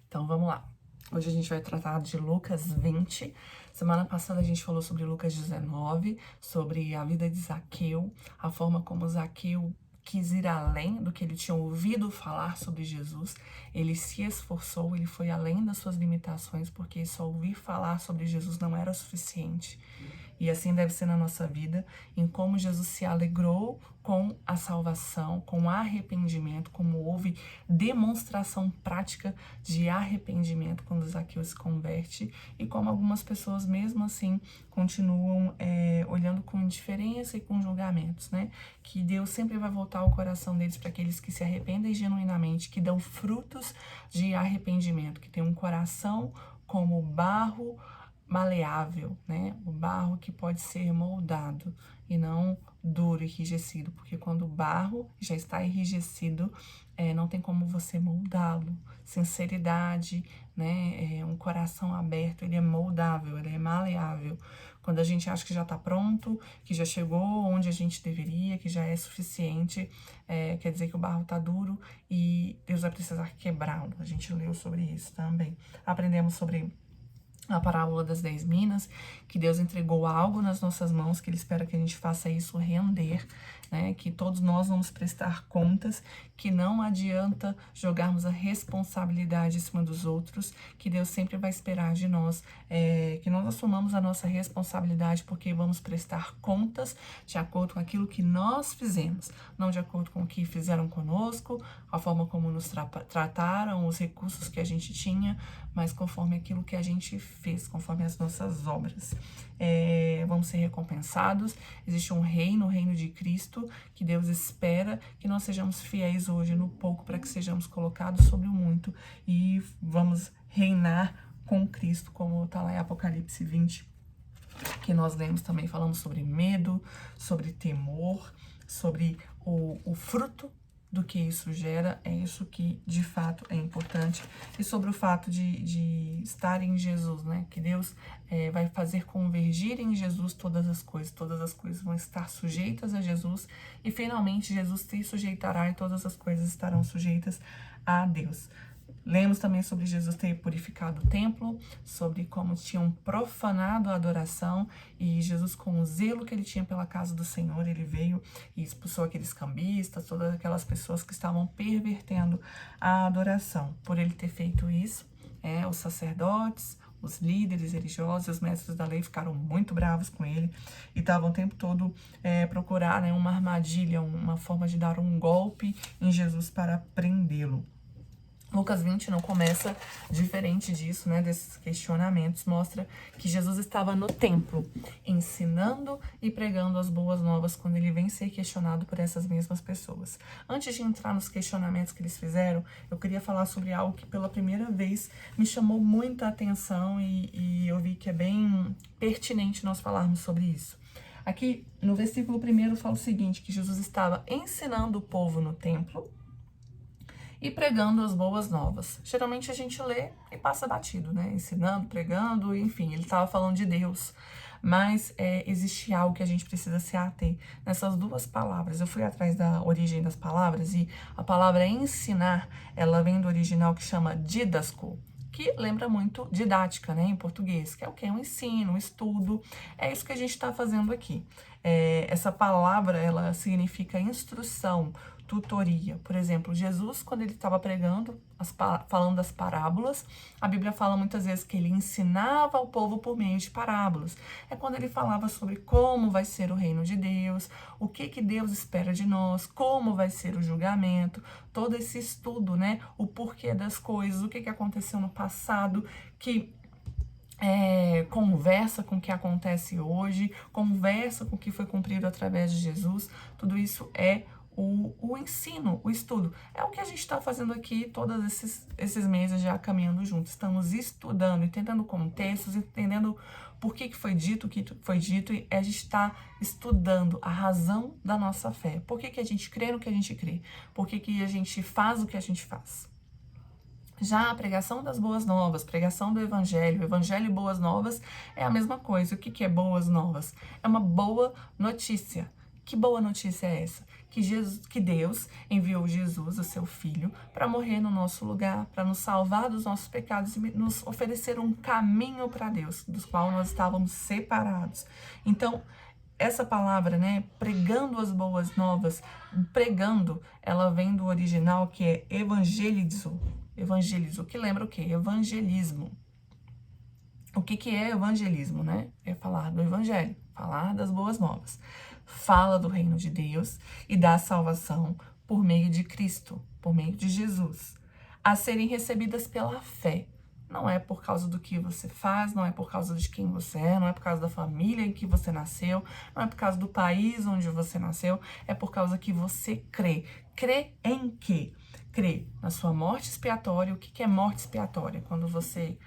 Então vamos lá. Hoje a gente vai tratar de Lucas 20. Semana passada a gente falou sobre Lucas 19, sobre a vida de Zaqueu, a forma como Zaqueu quis ir além do que ele tinha ouvido falar sobre Jesus. Ele se esforçou, ele foi além das suas limitações, porque só ouvir falar sobre Jesus não era suficiente. E assim deve ser na nossa vida, em como Jesus se alegrou com a salvação, com o arrependimento, como houve demonstração prática de arrependimento quando Zaqueu se converte, e como algumas pessoas mesmo assim continuam olhando com indiferença e com julgamentos, né? Que Deus sempre vai voltar ao coração deles para aqueles que se arrependem genuinamente, que dão frutos de arrependimento, que tem um coração como barro maleável, né? O barro que pode ser moldado e não duro e enrijecido, porque quando o barro já está enrijecido, não tem como você moldá-lo. Sinceridade, né? Um coração aberto, ele é moldável, ele é maleável. Quando a gente acha que já está pronto, que já chegou onde a gente deveria, que já é suficiente, quer dizer que o barro está duro e Deus vai precisar quebrá-lo. A gente leu sobre isso também. Aprendemos sobre a parábola das 10 minas, que Deus entregou algo nas nossas mãos, que Ele espera que a gente faça isso render, né? Que todos nós vamos prestar contas, que não adianta jogarmos a responsabilidade em cima dos outros, que Deus sempre vai esperar de nós, que nós assumamos a nossa responsabilidade, porque vamos prestar contas de acordo com aquilo que nós fizemos, não de acordo com o que fizeram conosco, a forma como nos trataram, os recursos que a gente tinha, mas conforme aquilo que a gente fez, conforme as nossas obras. Vamos ser recompensados. Existe um reino, o reino de Cristo, que Deus espera que nós sejamos fiéis hoje no pouco, para que sejamos colocados sobre o muito e vamos reinar com Cristo, como está lá em Apocalipse 20, que nós lemos também. Falamos sobre medo, sobre temor, sobre o fruto do que isso gera, é isso que de fato é importante, e sobre o fato de estar em Jesus, né? Que Deus vai fazer convergir em Jesus todas as coisas vão estar sujeitas a Jesus, e finalmente Jesus se sujeitará e todas as coisas estarão sujeitas a Deus. Lemos também sobre Jesus ter purificado o templo, sobre como tinham profanado a adoração, e Jesus, com o zelo que ele tinha pela casa do Senhor, ele veio e expulsou aqueles cambistas, todas aquelas pessoas que estavam pervertendo a adoração. Por ele ter feito isso, os sacerdotes, os líderes religiosos e os mestres da lei ficaram muito bravos com ele e estavam o tempo todo procurando, né, uma armadilha, uma forma de dar um golpe em Jesus para prendê-lo. Lucas 20 não começa diferente disso, né, desses questionamentos, mostra que Jesus estava no templo, ensinando e pregando as boas novas quando ele vem ser questionado por essas mesmas pessoas. Antes de entrar nos questionamentos que eles fizeram, eu queria falar sobre algo que pela primeira vez me chamou muita atenção e eu vi que é bem pertinente nós falarmos sobre isso. Aqui no versículo 1 fala o seguinte, que Jesus estava ensinando o povo no templo e pregando as boas novas. Geralmente a gente lê e passa batido, né? Ensinando, pregando, enfim, ele estava falando de Deus. Mas existe algo que a gente precisa se ater nessas duas palavras. Eu fui atrás da origem das palavras e a palavra ensinar, ela vem do original que chama didasco, que lembra muito didática, né, em português, que é o que? Um ensino, um estudo. É isso que a gente está fazendo aqui. Essa palavra, ela significa instrução, tutoria. Por exemplo, Jesus, quando ele estava pregando, falando das parábolas, a Bíblia fala muitas vezes que ele ensinava ao povo por meio de parábolas. É quando ele falava sobre como vai ser o reino de Deus, o que Deus espera de nós, como vai ser o julgamento, todo esse estudo, né? O porquê das coisas, o que aconteceu no passado, que conversa com o que acontece hoje, conversa com o que foi cumprido através de Jesus. Tudo isso é o ensino, o estudo. É o que a gente está fazendo aqui todos esses meses já caminhando juntos. Estamos estudando, entendendo contextos, entendendo por que foi dito o que foi dito, e a gente está estudando a razão da nossa fé. Por que a gente crê no que a gente crê? Por que a gente faz o que a gente faz? Já a pregação das boas novas, pregação do evangelho e boas novas é a mesma coisa. O que é boas novas? É uma boa notícia. Que boa notícia é essa? que Deus enviou Jesus, o seu Filho, para morrer no nosso lugar, para nos salvar dos nossos pecados e nos oferecer um caminho para Deus, dos qual nós estávamos separados. Então, essa palavra, né, pregando as boas novas, pregando, ela vem do original que é evangelizo, que lembra o quê? Evangelismo. O que é evangelismo, né? É falar do evangelho, falar das boas novas. Fala do reino de Deus e da salvação por meio de Cristo, por meio de Jesus, a serem recebidas pela fé. Não é por causa do que você faz, não é por causa de quem você é, não é por causa da família em que você nasceu, não é por causa do país onde você nasceu, é por causa que você crê. Crê em quê? Crê na sua morte expiatória. O que é morte expiatória? Quando você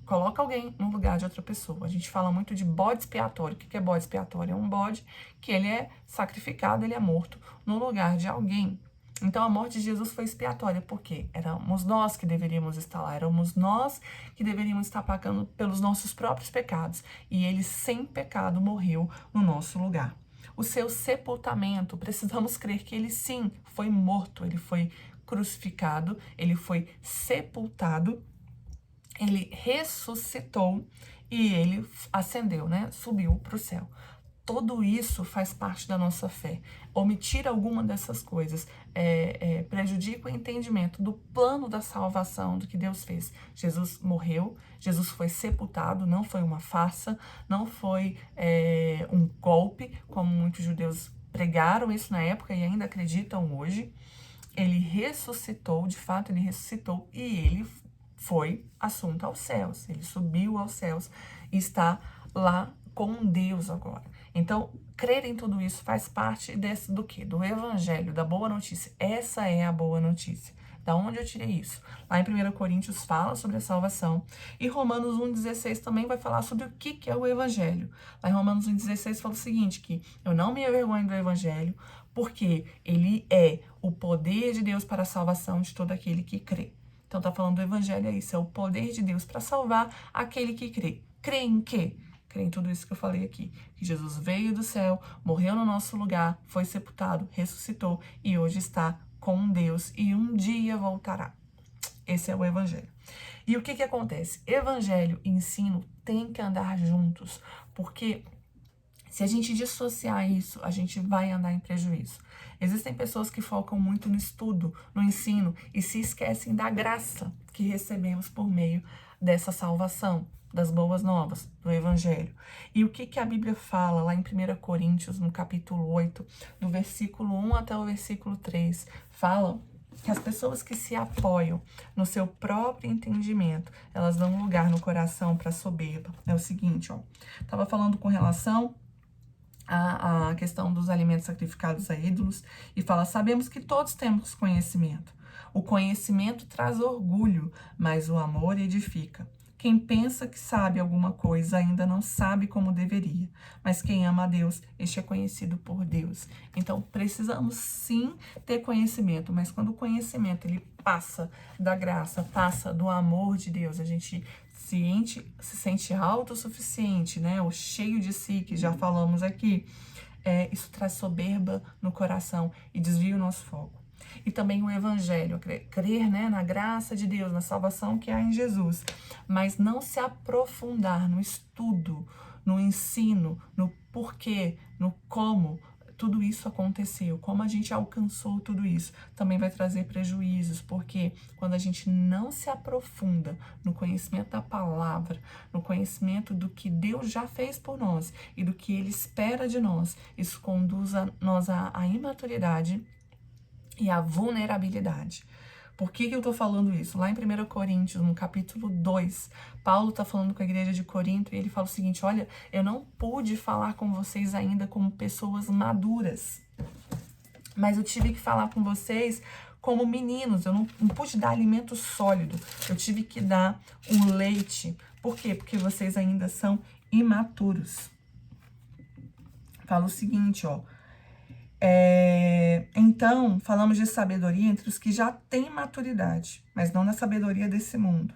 coloca alguém no lugar de outra pessoa. A gente fala muito de bode expiatório. O que é bode expiatório? É um bode que ele é sacrificado, ele é morto no lugar de alguém. Então, a morte de Jesus foi expiatória, porque éramos nós que deveríamos estar lá, éramos nós que deveríamos estar pagando pelos nossos próprios pecados. E ele, sem pecado, morreu no nosso lugar. O seu sepultamento, precisamos crer que ele, sim, foi morto, ele foi crucificado, ele foi sepultado, ele ressuscitou e ele ascendeu, né? Subiu para o céu. Tudo isso faz parte da nossa fé. Omitir alguma dessas coisas prejudica o entendimento do plano da salvação, do que Deus fez. Jesus morreu, Jesus foi sepultado, não foi uma farsa, não foi um golpe, como muitos judeus pregaram isso na época e ainda acreditam hoje. Ele ressuscitou, de fato, ele ressuscitou e ele foi assunto aos céus. Ele subiu aos céus e está lá com Deus agora. Então, crer em tudo isso faz parte do quê? Do evangelho, da boa notícia. Essa é a boa notícia. Da onde eu tirei isso? Lá em 1 Coríntios fala sobre a salvação. E Romanos 1,16 também vai falar sobre o que é o evangelho. Lá em Romanos 1,16 fala o seguinte, que eu não me envergonho do evangelho, porque ele é o poder de Deus para a salvação de todo aquele que crê. Então, tá falando do evangelho, é isso, é o poder de Deus para salvar aquele que crê. Crê em quê? Crê em tudo isso que eu falei aqui. Que Jesus veio do céu, morreu no nosso lugar, foi sepultado, ressuscitou e hoje está com Deus e um dia voltará. Esse é o evangelho. E o que acontece? Evangelho e ensino têm que andar juntos, porque se a gente dissociar isso, a gente vai andar em prejuízo. Existem pessoas que focam muito no estudo, no ensino, e se esquecem da graça que recebemos por meio dessa salvação, das boas novas, do Evangelho. E o que a Bíblia fala lá em 1 Coríntios, no capítulo 8, do versículo 1 até o versículo 3, fala que as pessoas que se apoiam no seu próprio entendimento, elas dão lugar no coração para soberba. É o seguinte, ó, estava falando com relação a questão dos alimentos sacrificados a ídolos, e fala, sabemos que todos temos conhecimento. O conhecimento traz orgulho, mas o amor edifica. Quem pensa que sabe alguma coisa ainda não sabe como deveria, mas quem ama a Deus, este é conhecido por Deus. Então, precisamos sim ter conhecimento, mas quando o conhecimento ele passa da graça, passa do amor de Deus, a gente se sente autossuficiente, né? Ou cheio de si, que já falamos aqui, isso traz soberba no coração e desvia o nosso foco. E também o evangelho, crer, né, na graça de Deus, na salvação que há em Jesus, mas não se aprofundar no estudo, no ensino, no porquê, no como tudo isso aconteceu, como a gente alcançou tudo isso, também vai trazer prejuízos, porque quando a gente não se aprofunda no conhecimento da palavra, no conhecimento do que Deus já fez por nós e do que Ele espera de nós, isso conduz nós à imaturidade e à vulnerabilidade. Por que eu tô falando isso? Lá em 1 Coríntios, no capítulo 2, Paulo tá falando com a igreja de Corinto e ele fala o seguinte, olha, eu não pude falar com vocês ainda como pessoas maduras, mas eu tive que falar com vocês como meninos, eu não pude dar alimento sólido, eu tive que dar um leite. Por quê? Porque vocês ainda são imaturos. Fala o seguinte, ó, então, falamos de sabedoria entre os que já têm maturidade, mas não na sabedoria desse mundo.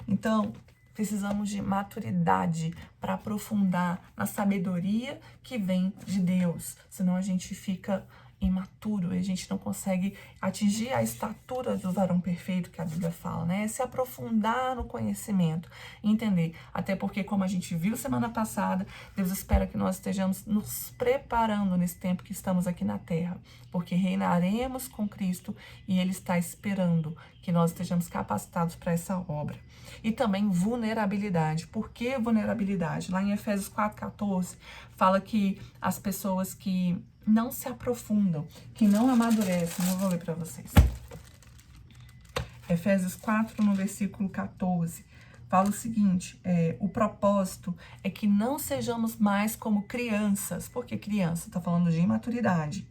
Então, precisamos de maturidade para aprofundar na sabedoria que vem de Deus, senão a gente fica imaturo, a gente não consegue atingir a estatura do varão perfeito que a Bíblia fala, né? É se aprofundar no conhecimento, entender. Até porque, como a gente viu semana passada, Deus espera que nós estejamos nos preparando nesse tempo que estamos aqui na Terra, porque reinaremos com Cristo e Ele está esperando que nós estejamos capacitados para essa obra. E também vulnerabilidade. Por que vulnerabilidade? Lá em Efésios 4,14, fala que as pessoas que não se aprofundam, que não amadurecem, eu vou ler para vocês. Efésios 4, no versículo 14, fala o seguinte, o propósito é que não sejamos mais como crianças. Por que criança? Está falando de imaturidade.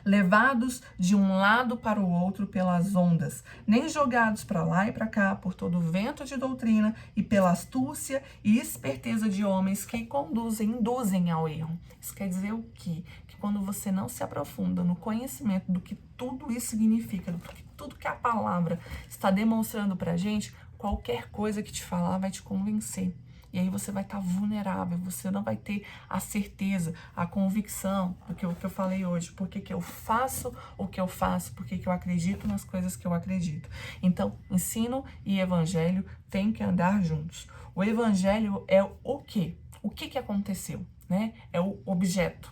Levados de um lado para o outro pelas ondas, nem jogados para lá e para cá por todo o vento de doutrina e pela astúcia e esperteza de homens que induzem ao erro. Isso quer dizer o quê? Que quando você não se aprofunda no conhecimento do que tudo isso significa, do que tudo que a palavra está demonstrando para a gente, qualquer coisa que te falar vai te convencer. E aí você vai estar vulnerável, você não vai ter a certeza, a convicção do que eu falei hoje. Por que eu faço o que eu faço, por que eu acredito nas coisas que eu acredito. Então, ensino e evangelho têm que andar juntos. O evangelho é o quê? O que aconteceu, né? É o objeto.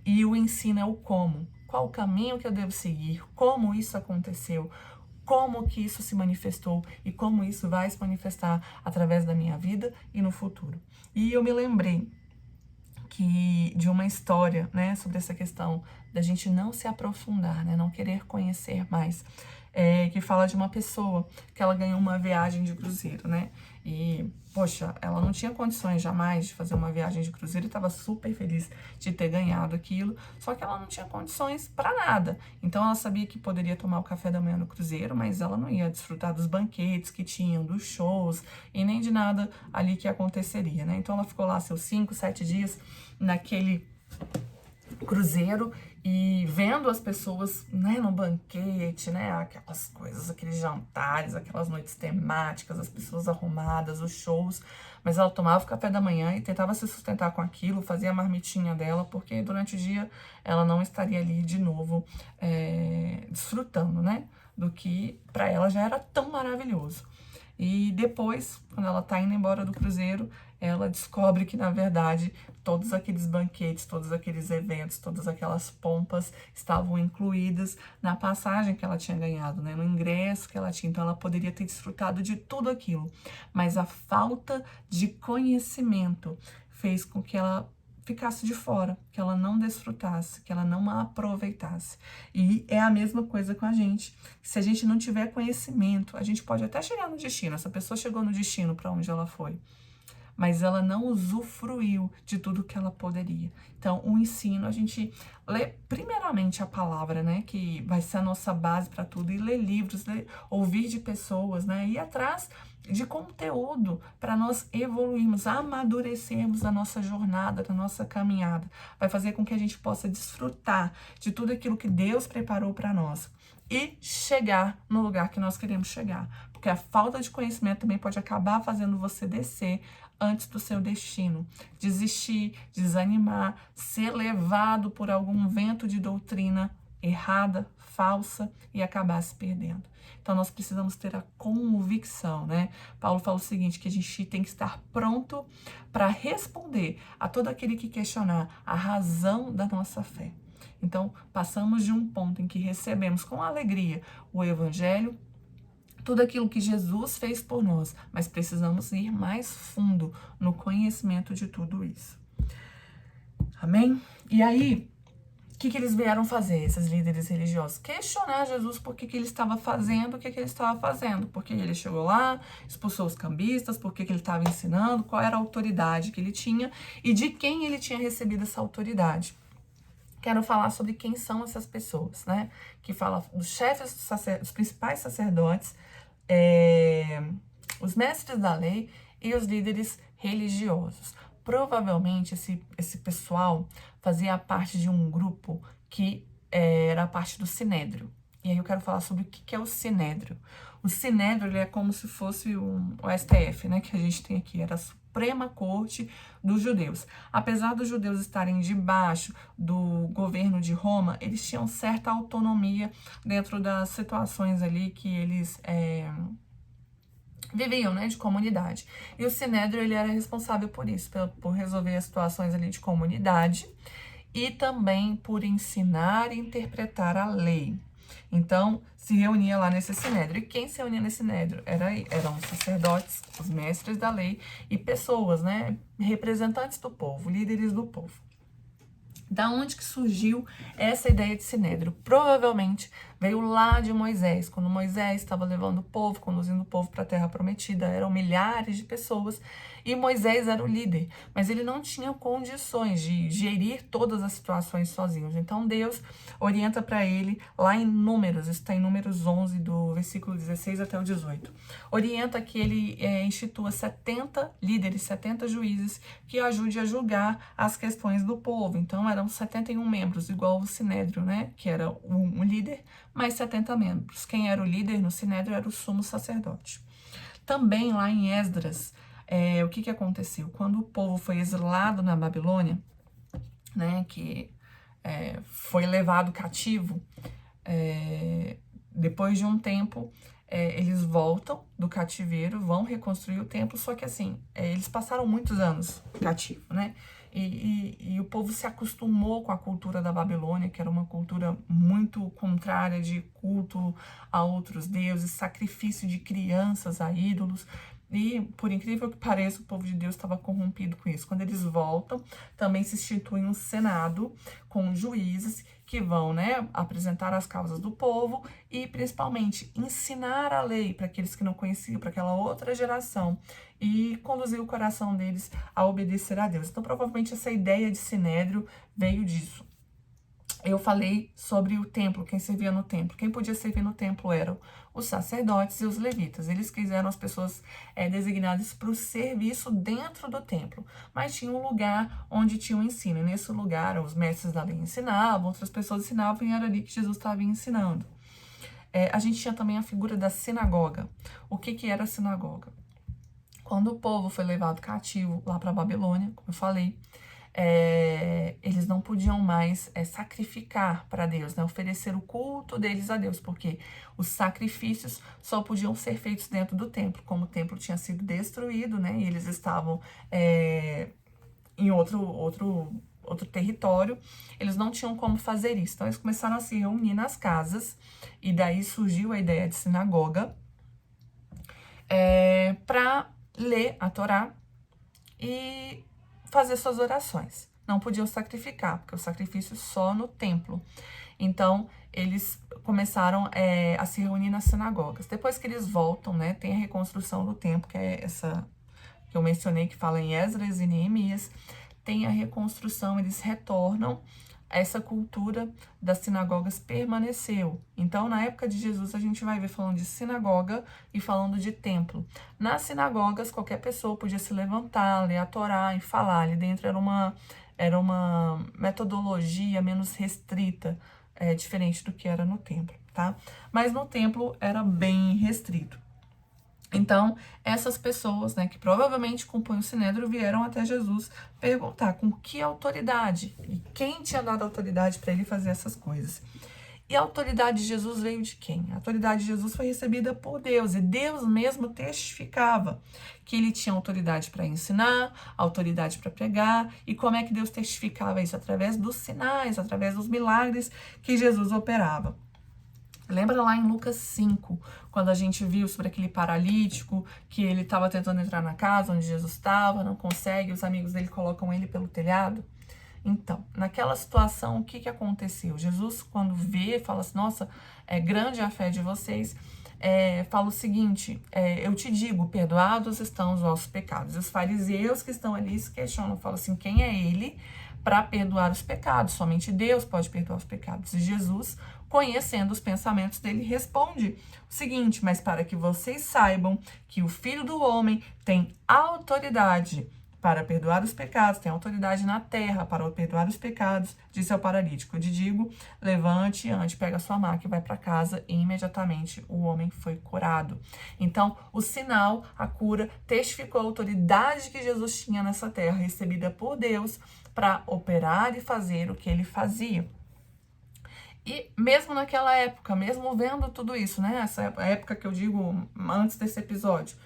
E o ensino é o como. Qual o caminho que eu devo seguir, como isso aconteceu, como que isso se manifestou e como isso vai se manifestar através da minha vida e no futuro. E eu me lembrei de uma história, né, sobre essa questão da gente não se aprofundar, né, não querer conhecer mais, que fala de uma pessoa que ela ganhou uma viagem de cruzeiro, né, e, poxa, ela não tinha condições jamais de fazer uma viagem de cruzeiro e estava super feliz de ter ganhado aquilo, só que ela não tinha condições para nada. Então, ela sabia que poderia tomar o café da manhã no cruzeiro, mas ela não ia desfrutar dos banquetes que tinham, dos shows e nem de nada ali que aconteceria, né? Então, ela ficou lá seus 5, 7 dias naquele cruzeiro e vendo as pessoas, né, no banquete, né, aquelas coisas, aqueles jantares, aquelas noites temáticas, as pessoas arrumadas, os shows, mas ela tomava o café da manhã e tentava se sustentar com aquilo, fazia a marmitinha dela, porque durante o dia ela não estaria ali de novo desfrutando, né, do que para ela já era tão maravilhoso. E depois, quando ela tá indo embora do cruzeiro, ela descobre que, na verdade, todos aqueles banquetes, todos aqueles eventos, todas aquelas pompas estavam incluídas na passagem que ela tinha ganhado, né? No ingresso que ela tinha. Então, ela poderia ter desfrutado de tudo aquilo. Mas a falta de conhecimento fez com que ela ficasse de fora, que ela não desfrutasse, que ela não a aproveitasse. E é a mesma coisa com a gente. Se a gente não tiver conhecimento, a gente pode até chegar no destino. Essa pessoa chegou no destino para onde ela foi, mas ela não usufruiu de tudo que ela poderia. Então, o ensino, a gente lê primeiramente a palavra, né, que vai ser a nossa base para tudo, e ler livros, ouvir de pessoas, né, ir atrás de conteúdo para nós evoluirmos, amadurecermos a nossa jornada, a nossa caminhada. Vai fazer com que a gente possa desfrutar de tudo aquilo que Deus preparou para nós e chegar no lugar que nós queremos chegar. Porque a falta de conhecimento também pode acabar fazendo você descer antes do seu destino, desistir, desanimar, ser levado por algum vento de doutrina errada, falsa e acabar se perdendo. Então, nós precisamos ter a convicção, né? Paulo fala o seguinte, que a gente tem que estar pronto para responder a todo aquele que questionar a razão da nossa fé. Então, passamos de um ponto em que recebemos com alegria o evangelho, tudo aquilo que Jesus fez por nós, mas precisamos ir mais fundo no conhecimento de tudo isso. Amém? E aí, o que eles vieram fazer, esses líderes religiosos? Questionar Jesus por que ele estava fazendo o que ele estava fazendo. Por que ele chegou lá, expulsou os cambistas, por que ele estava ensinando, qual era a autoridade que ele tinha e de quem ele tinha recebido essa autoridade. Quero falar sobre quem são essas pessoas, né? Que fala dos chefes, dos principais sacerdotes, os mestres da lei e os líderes religiosos. Provavelmente esse pessoal fazia parte de um grupo que era parte do Sinédrio. E aí eu quero falar sobre o que é o Sinédrio. O Sinédrio ele é como se fosse o STF, né, que a gente tem aqui. Era suprema corte dos judeus. Apesar dos judeus estarem debaixo do governo de Roma, eles tinham certa autonomia dentro das situações ali que eles viviam, né, de comunidade. E o Sinédrio, ele era responsável por isso, por resolver as situações ali de comunidade e também por ensinar e interpretar a lei. Então, se reunia lá nesse Sinédrio. E quem se reunia nesse Sinédrio eram os sacerdotes, os mestres da lei e pessoas, né, representantes do povo, líderes do povo. Da onde que surgiu essa ideia de Sinédrio? Provavelmente veio lá de Moisés, quando Moisés estava levando o povo, conduzindo o povo para a Terra Prometida, eram milhares de pessoas, e Moisés era o líder, mas ele não tinha condições de gerir todas as situações sozinho. Então Deus orienta para ele lá em Números, isso está em Números 11, do versículo 16 até o 18. Orienta que ele institua 70 líderes, 70 juízes que ajude a julgar as questões do povo. Então eram 71 membros, igual o Sinédrio, né? Que era um líder, mais 70 membros. Quem era o líder no Sinédrio era o sumo sacerdote. Também lá em Esdras, o que aconteceu? Quando o povo foi exilado na Babilônia, né, que foi levado cativo, depois de um tempo, eles voltam do cativeiro, vão reconstruir o templo, só que assim, eles passaram muitos anos cativo, né? E o povo se acostumou com a cultura da Babilônia, que era uma cultura muito contrária de culto a outros deuses, sacrifício de crianças a ídolos. E, por incrível que pareça, o povo de Deus estava corrompido com isso. Quando eles voltam, também se institui um senado com juízes que vão, né, apresentar as causas do povo e, principalmente, ensinar a lei para aqueles que não conheciam, para aquela outra geração, e conduzir o coração deles a obedecer a Deus. Então, provavelmente, essa ideia de Sinédrio veio disso. Eu falei sobre o templo, quem servia no templo. Quem podia servir no templo eram os sacerdotes e os levitas. Eles eram as pessoas designadas para o serviço dentro do templo. Mas tinha um lugar onde tinha um ensino. E nesse lugar, os mestres da lei ensinavam, outras pessoas ensinavam, e era ali que Jesus estava ensinando. A gente tinha também a figura da sinagoga. O que era a sinagoga? Quando o povo foi levado cativo lá para a Babilônia, como eu falei, eles não podiam mais sacrificar para Deus, né? Oferecer o culto deles a Deus, porque os sacrifícios só podiam ser feitos dentro do templo, como o templo tinha sido destruído, né? E eles estavam em outro território, eles não tinham como fazer isso. Então, eles começaram a se reunir nas casas, e daí surgiu a ideia de sinagoga, para ler a Torá e fazer suas orações. Não podiam sacrificar, porque o sacrifício só no templo. Então, eles começaram a se reunir nas sinagogas. Depois que eles voltam, né, tem a reconstrução do templo, que é essa que eu mencionei, que fala em Esdras e Neemias. Tem a reconstrução, eles retornam. Essa cultura das sinagogas permaneceu. Então, na época de Jesus, a gente vai ver falando de sinagoga e falando de templo. Nas sinagogas, qualquer pessoa podia se levantar, ler a Torá e falar. Ali dentro era uma metodologia menos restrita, diferente do que era no templo, tá? Mas no templo era bem restrito. Então, essas pessoas, né, que provavelmente compõem o Sinédrio, vieram até Jesus perguntar com que autoridade e quem tinha dado autoridade para ele fazer essas coisas. E a autoridade de Jesus veio de quem? A autoridade de Jesus foi recebida por Deus, e Deus mesmo testificava que ele tinha autoridade para ensinar, autoridade para pregar. E como é que Deus testificava isso? Através dos sinais, através dos milagres que Jesus operava. Lembra lá em Lucas 5, quando a gente viu sobre aquele paralítico, que ele estava tentando entrar na casa onde Jesus estava, não consegue, os amigos dele colocam ele pelo telhado? Então, naquela situação, o que aconteceu? Jesus, quando vê, fala assim, nossa, é grande a fé de vocês, fala o seguinte, eu te digo, perdoados estão os vossos pecados. E os fariseus que estão ali se questionam, falam assim, quem é ele para perdoar os pecados? Somente Deus pode perdoar os pecados. E Jesus, conhecendo os pensamentos dele, responde o seguinte, mas para que vocês saibam que o Filho do Homem tem autoridade para perdoar os pecados, tem autoridade na terra para perdoar os pecados, disse ao paralítico: eu te digo, levante, ande, pega a sua maca e vai para casa, e imediatamente o homem foi curado. Então, o sinal, a cura, testificou a autoridade que Jesus tinha nessa terra, recebida por Deus, para operar e fazer o que ele fazia. E mesmo naquela época, mesmo vendo tudo isso, né? Essa época que eu digo antes desse episódio,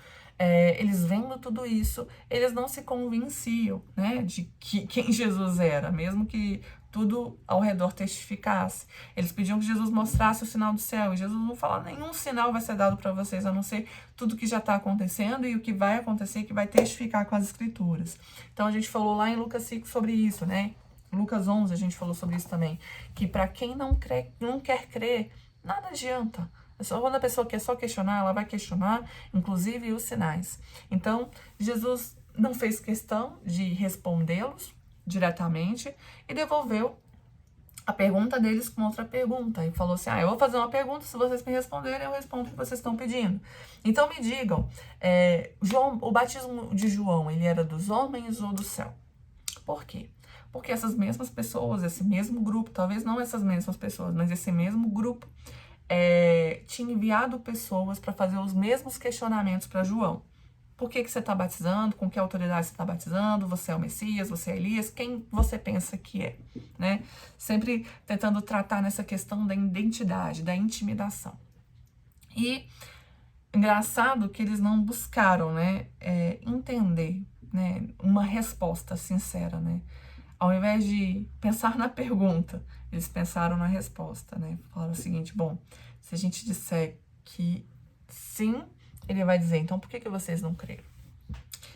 eles vendo tudo isso, eles não se convenciam, né, de quem Jesus era, mesmo que tudo ao redor testificasse. Eles pediam que Jesus mostrasse o sinal do céu, e Jesus não fala: nenhum sinal vai ser dado para vocês, a não ser tudo que já está acontecendo e o que vai acontecer, que vai testificar com as escrituras. Então a gente falou lá em Lucas 5 sobre isso, né? Lucas 11 a gente falou sobre isso também, que para quem não crê, não quer crer, nada adianta. Quando a pessoa quer só questionar, ela vai questionar, inclusive os sinais. Então, Jesus não fez questão de respondê-los diretamente e devolveu a pergunta deles com outra pergunta. E falou assim: eu vou fazer uma pergunta, se vocês me responderem, eu respondo o que vocês estão pedindo. Então, me digam, o batismo de João, ele era dos homens ou do céu? Por quê? Porque essas mesmas pessoas, esse mesmo grupo, talvez não essas mesmas pessoas, mas esse mesmo grupo, tinha enviado pessoas para fazer os mesmos questionamentos para João. Por que você está batizando? Com que autoridade você está batizando? Você é o Messias? Você é Elias? Quem você pensa que é? Né? Sempre tentando tratar nessa questão da identidade, da intimidação. E engraçado que eles não buscaram, né, entender, né, uma resposta sincera, né? Ao invés de pensar na pergunta, eles pensaram na resposta, né? Falaram o seguinte: bom, se a gente disser que sim, ele vai dizer: então por que vocês não creram?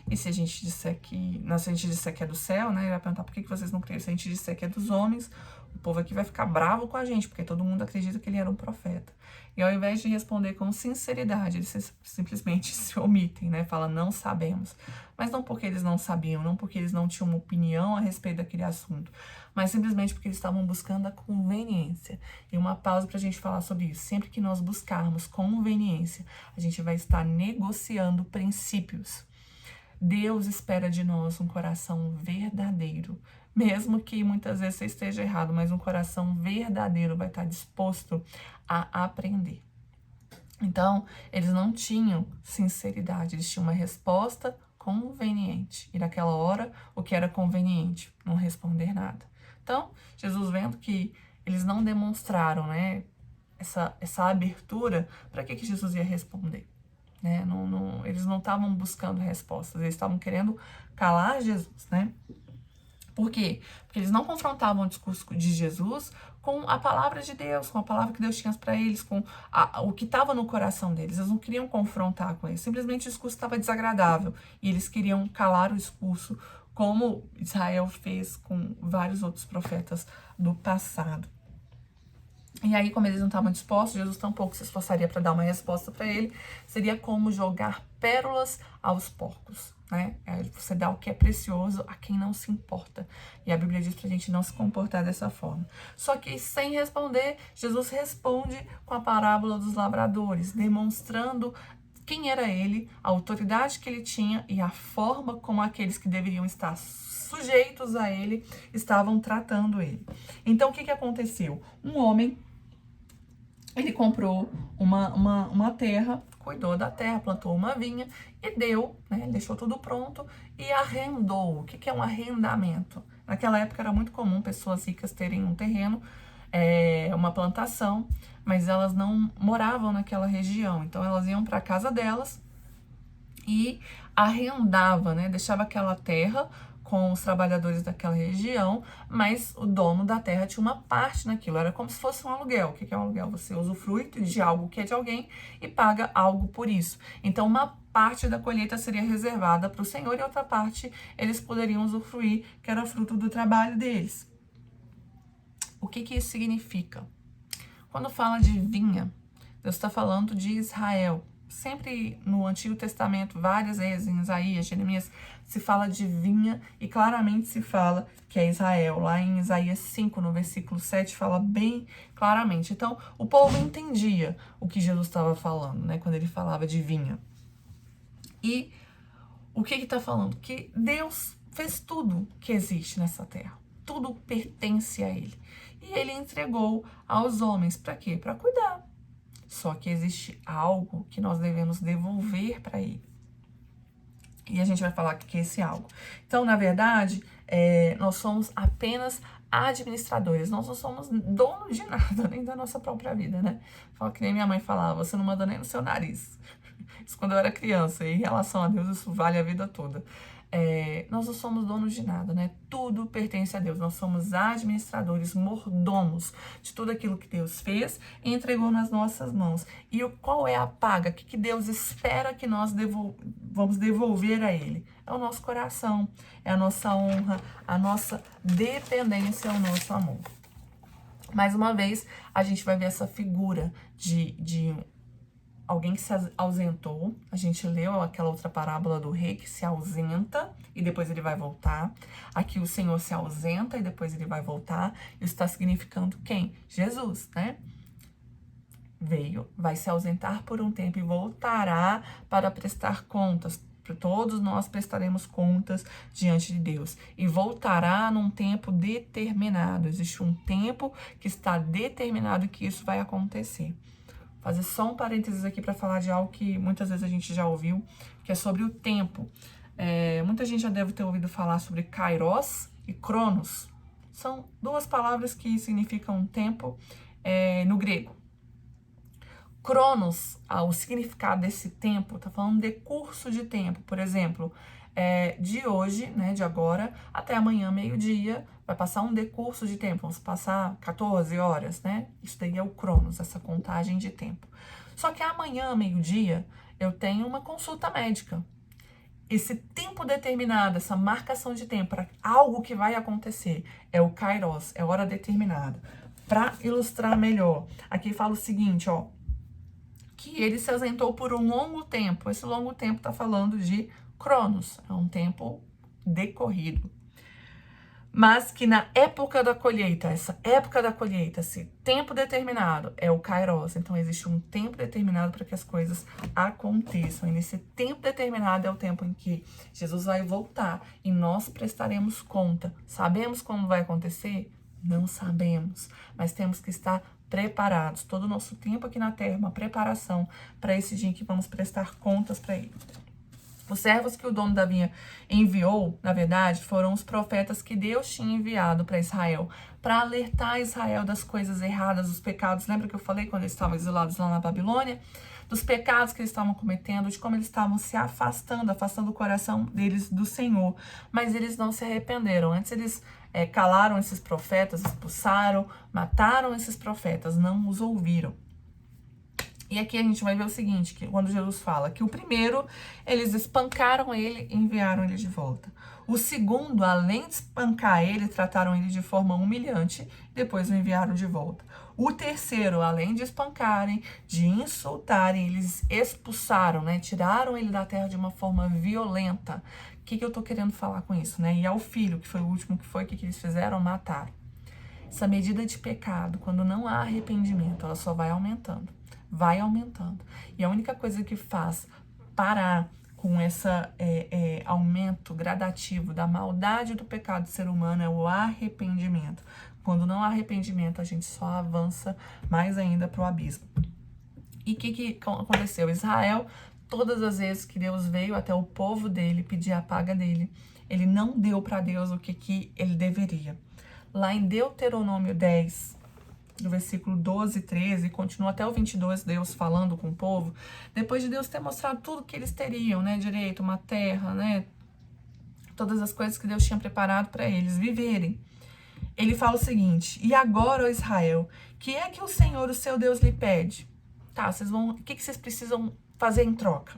E se a gente disser que... se a gente disser que é do céu, né? Ele vai perguntar: por que vocês não creram? Se a gente disser que é dos homens, o povo aqui vai ficar bravo com a gente, porque todo mundo acredita que ele era um profeta. E ao invés de responder com sinceridade, eles simplesmente se omitem, né? Fala: não sabemos. Mas não porque eles não sabiam, não porque eles não tinham uma opinião a respeito daquele assunto, mas simplesmente porque eles estavam buscando a conveniência. E uma pausa para a gente falar sobre isso. Sempre que nós buscarmos conveniência, a gente vai estar negociando princípios. Deus espera de nós um coração verdadeiro, mesmo que muitas vezes você esteja errado, mas um coração verdadeiro vai estar disposto a aprender. Então, eles não tinham sinceridade, eles tinham uma resposta conveniente. E naquela hora, o que era conveniente? Não responder nada. Então, Jesus, vendo que eles não demonstraram, né, essa abertura, para que Jesus ia responder? Né? Eles não estavam buscando respostas, eles estavam querendo calar Jesus, né? Por quê? Porque eles não confrontavam o discurso de Jesus com a palavra de Deus, com a palavra que Deus tinha para eles, com o que estava no coração deles. Eles não queriam confrontar com eles, simplesmente o discurso estava desagradável e eles queriam calar o discurso, como Israel fez com vários outros profetas do passado. E aí, como eles não estavam dispostos, Jesus tampouco se esforçaria para dar uma resposta para ele. Seria como jogar pérolas aos porcos, né? Você dá o que é precioso a quem não se importa. E a Bíblia diz pra gente não se comportar dessa forma. Só que, sem responder, Jesus responde com a parábola dos lavradores, demonstrando quem era ele, a autoridade que ele tinha e a forma como aqueles que deveriam estar sujeitos a ele estavam tratando ele. Então, o que aconteceu? Um homem, ele comprou uma terra, cuidou da terra, plantou uma vinha e deu, né, deixou tudo pronto e arrendou. O que é um arrendamento? Naquela época era muito comum pessoas ricas terem um terreno, uma plantação, mas elas não moravam naquela região. Então, elas iam para a casa delas e arrendava, né, deixava aquela terra com os trabalhadores daquela região, mas o dono da terra tinha uma parte naquilo, era como se fosse um aluguel. O que é um aluguel? Você usufrui de algo que é de alguém e paga algo por isso. Então, uma parte da colheita seria reservada para o Senhor e outra parte eles poderiam usufruir, que era fruto do trabalho deles. O que isso significa? Quando fala de vinha, Deus está falando de Israel. Sempre no Antigo Testamento, várias vezes, em Isaías, Jeremias, se fala de vinha e claramente se fala que é Israel. Lá em Isaías 5, no versículo 7, fala bem claramente. Então, o povo entendia o que Jesus estava falando, né, quando ele falava de vinha. E O que está falando? Que Deus fez tudo que existe nessa terra. Tudo pertence a Ele. E Ele entregou aos homens. Para quê? Para cuidar. Só que existe algo que nós devemos devolver para Ele. E a gente vai falar que é esse algo. Então, na verdade, nós somos apenas administradores. Nós não somos donos de nada, nem da nossa própria vida, né? Fala que nem minha mãe falava, você não manda nem no seu nariz. Isso quando eu era criança. E em relação a Deus, isso vale a vida toda. Nós não somos donos de nada, né? Tudo pertence a Deus. Nós somos administradores, mordomos de tudo aquilo que Deus fez e entregou nas nossas mãos. E qual é a paga? O que Deus espera que nós vamos devolver a Ele? É o nosso coração, é a nossa honra, a nossa dependência, é o nosso amor. Mais uma vez, a gente vai ver essa figura de alguém que se ausentou. A gente leu aquela outra parábola do rei que se ausenta e depois ele vai voltar. Aqui o Senhor se ausenta e depois ele vai voltar. Isso está significando quem? Jesus, né? Veio, vai se ausentar por um tempo e voltará para prestar contas. Todos nós prestaremos contas diante de Deus. E voltará num tempo determinado. Existe um tempo que está determinado que isso vai acontecer. Fazer só um parênteses aqui para falar de algo que muitas vezes a gente já ouviu, que é sobre o tempo. Muita gente já deve ter ouvido falar sobre Kairos e Cronos. São duas palavras que significam tempo no grego. Cronos, o significado desse tempo, está falando de curso de tempo. Por exemplo, de hoje, né, de agora, até amanhã, meio-dia, vai passar um decurso de tempo, vamos passar 14 horas, né? Isso daí é o Cronos, essa contagem de tempo. Só que amanhã, meio-dia, eu tenho uma consulta médica. Esse tempo determinado, essa marcação de tempo para algo que vai acontecer, é o Kairos, é hora determinada. Para ilustrar melhor, aqui fala o seguinte, ó, que ele se ausentou por um longo tempo. Esse longo tempo está falando de Cronos, é um tempo decorrido. Mas que na época da colheita, essa época da colheita, esse tempo determinado é o Kairos. Então, existe um tempo determinado para que as coisas aconteçam. E nesse tempo determinado é o tempo em que Jesus vai voltar e nós prestaremos conta. Sabemos como vai acontecer? Não sabemos, mas temos que estar preparados. Todo o nosso tempo aqui na Terra, uma preparação para esse dia em que vamos prestar contas para Ele. Os servos que o dono da vinha enviou, na verdade, foram os profetas que Deus tinha enviado para Israel, para alertar Israel das coisas erradas, dos pecados. Lembra que eu falei quando eles estavam exilados lá na Babilônia? Dos pecados que eles estavam cometendo, de como eles estavam se afastando o coração deles do Senhor. Mas eles não se arrependeram. Antes eles calaram esses profetas, expulsaram, mataram esses profetas, não os ouviram. E aqui a gente vai ver o seguinte, que quando Jesus fala que o primeiro, eles espancaram ele e enviaram ele de volta. O segundo, além de espancar ele, trataram ele de forma humilhante e depois o enviaram de volta. O terceiro, além de espancarem, de insultarem, eles expulsaram, né? Tiraram ele da terra de uma forma violenta. O que eu tô querendo falar com isso, né? E ao filho, que foi o último que foi, o que eles fizeram? Mataram. Essa medida de pecado, quando não há arrependimento, ela só vai aumentando. Vai aumentando. E a única coisa que faz parar com esse aumento gradativo da maldade do pecado do ser humano é o arrependimento. Quando não há arrependimento, a gente só avança mais ainda para o abismo. E o que aconteceu? Israel, todas as vezes que Deus veio até o povo dele pedir a paga dele, ele não deu para Deus o que ele deveria. Lá em Deuteronômio 10, do versículo 12 e 13, continua até o 22, Deus falando com o povo, depois de Deus ter mostrado tudo que eles teriam, né, direito, uma terra, né, todas as coisas que Deus tinha preparado para eles viverem. Ele fala o seguinte: e agora, ó Israel, que é que o Senhor, o seu Deus, lhe pede? Tá, o que vocês precisam fazer em troca?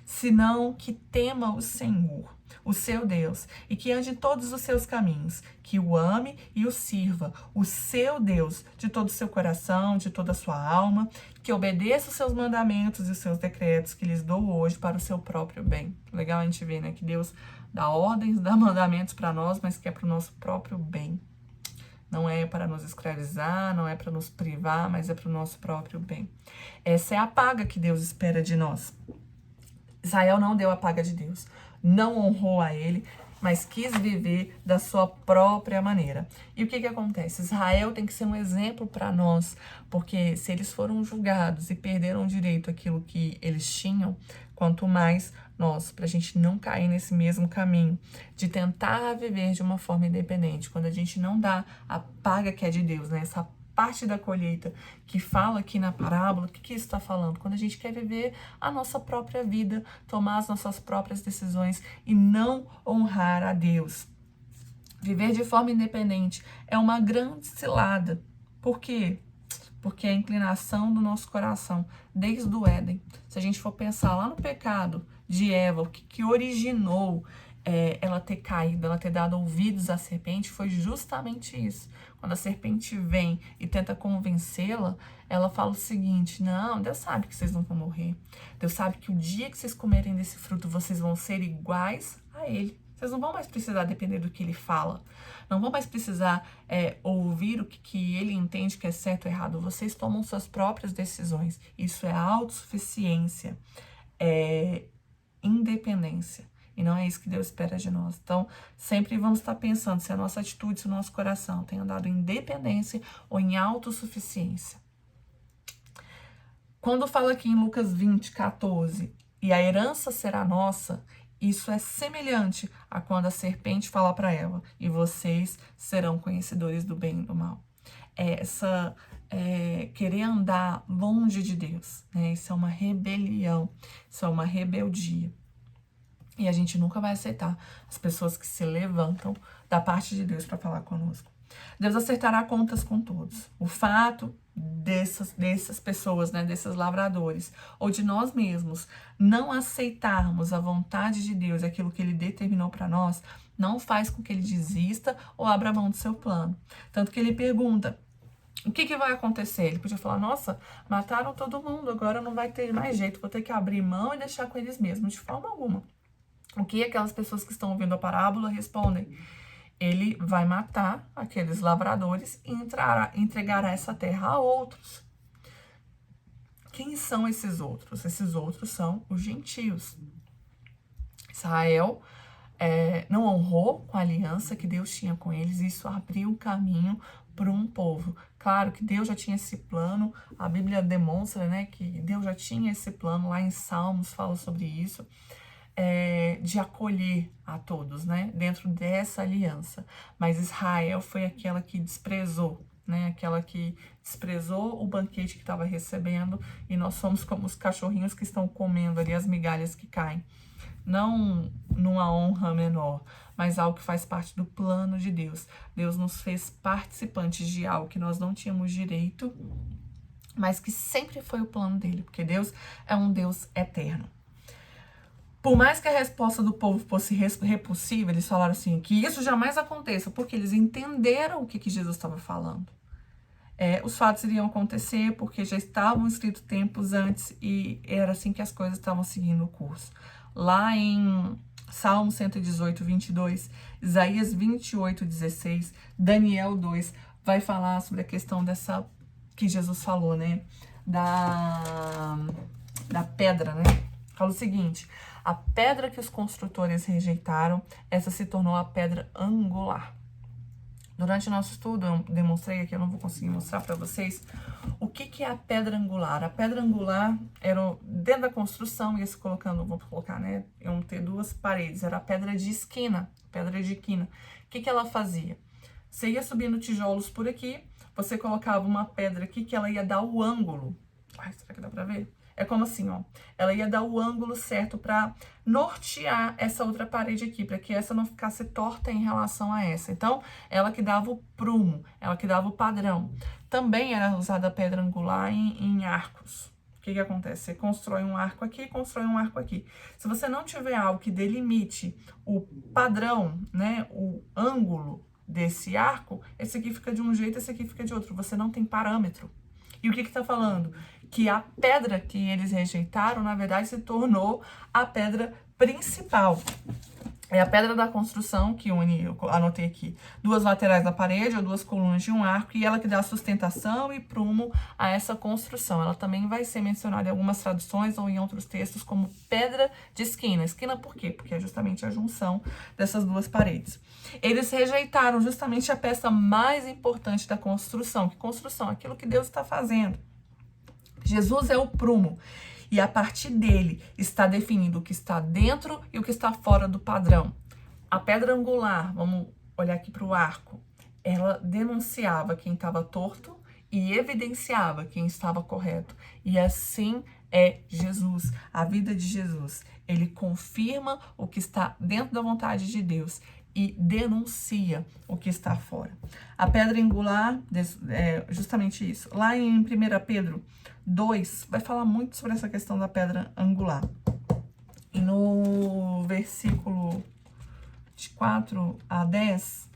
Senão que tema o Senhor, o seu Deus, e que ande em todos os seus caminhos, que o ame e o sirva, o seu Deus, de todo o seu coração, de toda a sua alma, que obedeça os seus mandamentos e os seus decretos que lhes dou hoje para o seu próprio bem. Legal a gente ver, né, que Deus dá ordens, dá mandamentos para nós, mas que é para o nosso próprio bem. Não é para nos escravizar, não é para nos privar, mas é para o nosso próprio bem. Essa é a paga que Deus espera de nós. Israel não deu a paga de Deus, não honrou a ele, mas quis viver da sua própria maneira. E o que acontece? Israel tem que ser um exemplo para nós, porque se eles foram julgados e perderam direito àquilo que eles tinham, quanto mais nós, para a gente não cair nesse mesmo caminho de tentar viver de uma forma independente, quando a gente não dá a paga que é de Deus, né? Essa parte da colheita que fala aqui na parábola, o que isso está falando? Quando a gente quer viver a nossa própria vida, tomar as nossas próprias decisões e não honrar a Deus. Viver de forma independente é uma grande cilada. Por quê? Porque é a inclinação do nosso coração, desde o Éden. Se a gente for pensar lá no pecado de Eva, o que originou ela ter caído, ela ter dado ouvidos à serpente, foi justamente isso. Quando a serpente vem e tenta convencê-la, ela fala o seguinte: não, Deus sabe que vocês não vão morrer. Deus sabe que o dia que vocês comerem desse fruto, vocês vão ser iguais a ele. Vocês não vão mais precisar depender do que ele fala. Não vão mais precisar ouvir o que ele entende que é certo ou errado. Vocês tomam suas próprias decisões. Isso é autossuficiência, é independência. E não é isso que Deus espera de nós. Então, sempre vamos estar pensando se a nossa atitude, se o nosso coração tem andado em dependência ou em autossuficiência. Quando fala aqui em Lucas 20, 14, e a herança será nossa, isso é semelhante a quando a serpente fala para Eva, e vocês serão conhecedores do bem e do mal. Querer andar longe de Deus, né? Isso é uma rebelião, isso é uma rebeldia. E a gente nunca vai aceitar as pessoas que se levantam da parte de Deus para falar conosco. Deus acertará contas com todos. O fato dessas pessoas, né, desses lavradores, ou de nós mesmos, não aceitarmos a vontade de Deus, aquilo que Ele determinou para nós, não faz com que ele desista ou abra mão do seu plano. Tanto que ele pergunta: o que vai acontecer? Ele podia falar: nossa, mataram todo mundo, agora não vai ter mais jeito, vou ter que abrir mão e deixar com eles mesmos. De forma alguma. O que aquelas pessoas que estão ouvindo a parábola respondem? Ele vai matar aqueles lavradores e entregará essa terra a outros. Quem são esses outros? Esses outros são os gentios. Israel não honrou com a aliança que Deus tinha com eles, e isso abriu o caminho para um povo. Claro que Deus já tinha esse plano, a Bíblia demonstra, né, que Deus já tinha esse plano, lá em Salmos fala sobre isso, de acolher a todos, né, dentro dessa aliança. Mas Israel foi aquela que desprezou, né, aquela que desprezou o banquete que estava recebendo, e nós somos como os cachorrinhos que estão comendo ali as migalhas que caem. Não numa honra menor, mas algo que faz parte do plano de Deus. Deus nos fez participantes de algo que nós não tínhamos direito, mas que sempre foi o plano dele, porque Deus é um Deus eterno. Por mais que a resposta do povo fosse repulsiva, eles falaram assim, que isso jamais aconteça, porque eles entenderam o que Jesus estava falando. Os fatos iriam acontecer porque já estavam escritos tempos antes e era assim que as coisas estavam seguindo o curso. Lá em Salmo 118, 22, Isaías 28, 16, Daniel 2, vai falar sobre a questão dessa que Jesus falou, né? Da pedra, né? Fala o seguinte: a pedra que os construtores rejeitaram, essa se tornou a pedra angular. Durante o nosso estudo, eu demonstrei aqui, eu não vou conseguir mostrar para vocês, o que é a pedra angular. A pedra angular era, dentro da construção, ia se colocando, vou colocar, né? Iam ter duas paredes, era a pedra de esquina, pedra de quina. O que ela fazia? Você ia subindo tijolos por aqui, você colocava uma pedra aqui que ela ia dar o ângulo. Ai, será que dá para ver? É como assim, ó, ela ia dar o ângulo certo para nortear essa outra parede aqui, para que essa não ficasse torta em relação a essa. Então, ela que dava o prumo, ela que dava o padrão. Também era usada a pedra angular em arcos. O que acontece? Você constrói um arco aqui, constrói um arco aqui. Se você não tiver algo que delimite o padrão, né, o ângulo desse arco, esse aqui fica de um jeito, esse aqui fica de outro. Você não tem parâmetro. E o que está falando? Que a pedra que eles rejeitaram, na verdade, se tornou a pedra principal. É a pedra da construção que une, eu anotei aqui, duas laterais da parede ou duas colunas de um arco, e ela que dá sustentação e prumo a essa construção. Ela também vai ser mencionada em algumas traduções ou em outros textos como pedra de esquina. Esquina por quê? Porque é justamente a junção dessas duas paredes. Eles rejeitaram justamente a peça mais importante da construção. Que construção? Aquilo que Deus está fazendo. Jesus é o prumo. E a partir dele está definido o que está dentro e o que está fora do padrão. A pedra angular, vamos olhar aqui para o arco, ela denunciava quem estava torto e evidenciava quem estava correto. E assim é Jesus, a vida de Jesus. Ele confirma o que está dentro da vontade de Deus e denuncia o que está fora. A pedra angular é justamente isso. Lá em 1 Pedro 2, vai falar muito sobre essa questão da pedra angular. E no versículo de 4 a 10,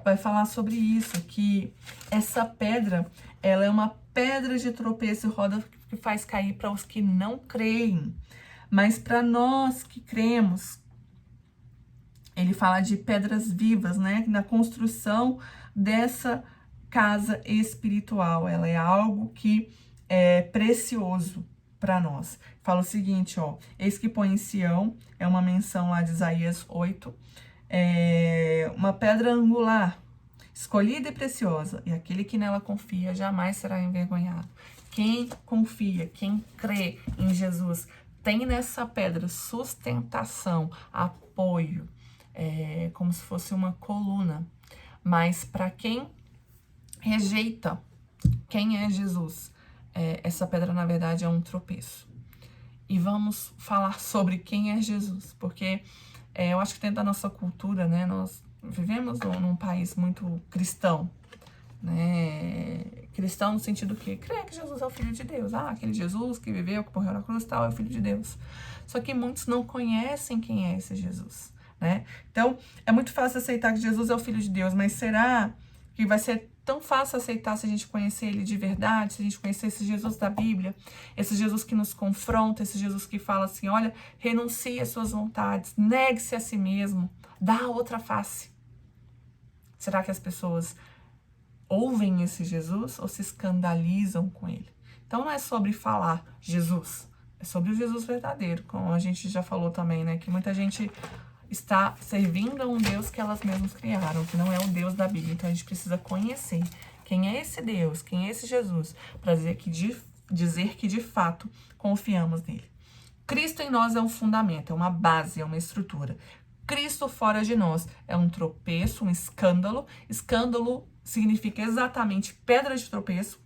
vai falar sobre isso, que essa pedra, ela é uma pedra de tropeço e roda que faz cair para os que não creem. Mas para nós que cremos, ele fala de pedras vivas, né? Na construção dessa casa espiritual. Ela é algo que é precioso para nós. Fala o seguinte, ó. Eis que põe em Sião, é uma menção lá de Isaías 8, uma pedra angular, escolhida e preciosa, e aquele que nela confia jamais será envergonhado. Quem confia, quem crê em Jesus, tem nessa pedra sustentação, apoio, como se fosse uma coluna. Mas para quem rejeita quem é Jesus, essa pedra na verdade é um tropeço. E vamos falar sobre quem é Jesus, porque eu acho que dentro da nossa cultura, né, nós vivemos num país muito cristão, né? Cristão no sentido que crê que Jesus é o Filho de Deus. Aquele Jesus que viveu, que morreu na cruz, tal, é o Filho de Deus. Só que muitos não conhecem quem é esse Jesus, né? Então, é muito fácil aceitar que Jesus é o Filho de Deus, mas será que vai ser tão fácil aceitar se a gente conhecer ele de verdade, se a gente conhecer esse Jesus da Bíblia, esse Jesus que nos confronta, esse Jesus que fala assim, olha, renuncie às suas vontades, negue-se a si mesmo, dá a outra face. Será que as pessoas ouvem esse Jesus ou se escandalizam com ele? Então não é sobre falar Jesus, é sobre o Jesus verdadeiro, como a gente já falou também, né, que muita gente está servindo a um Deus que elas mesmas criaram, que não é o Deus da Bíblia. Então a gente precisa conhecer quem é esse Deus, quem é esse Jesus, para dizer que de fato confiamos nele. Cristo em nós é um fundamento, é uma base, é uma estrutura. Cristo fora de nós é um tropeço, um escândalo. Escândalo significa exatamente pedra de tropeço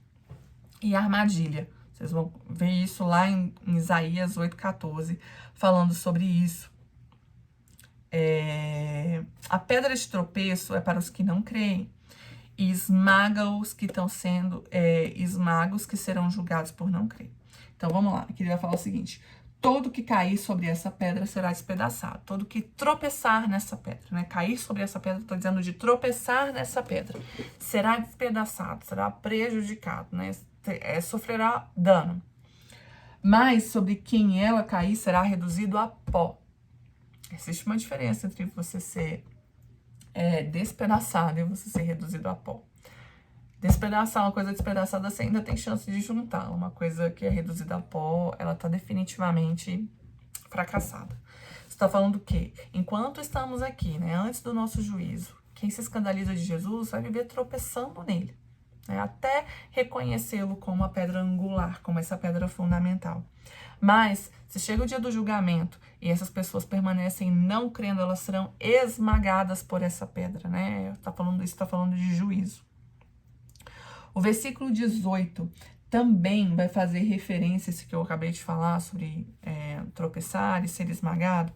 e armadilha. Vocês vão ver isso lá em Isaías 8,14, falando sobre isso. A pedra de tropeço é para os que não creem e esmaga os que estão sendo esmagos, que serão julgados por não crer. Então vamos lá, aqui ele vai falar o seguinte: todo que cair sobre essa pedra será despedaçado. Todo que tropeçar nessa pedra, né? Cair sobre essa pedra, estou dizendo de tropeçar nessa pedra, será despedaçado, será prejudicado, né? Sofrerá dano. Mas sobre quem ela cair será reduzido a pó. Existe uma diferença entre você ser despedaçado e você ser reduzido a pó. Despedaçar, uma coisa despedaçada, você ainda tem chance de juntar. Uma coisa que é reduzida a pó, ela tá definitivamente fracassada. Você tá falando o quê? Enquanto estamos aqui, né, antes do nosso juízo, quem se escandaliza de Jesus vai viver tropeçando nele, né, até reconhecê-lo como a pedra angular, como essa pedra fundamental. Mas, se chega o dia do julgamento e essas pessoas permanecem não crendo, elas serão esmagadas por essa pedra, né? Isso tá falando de juízo. O versículo 18 também vai fazer referência, esse que eu acabei de falar, sobre tropeçar e ser esmagado,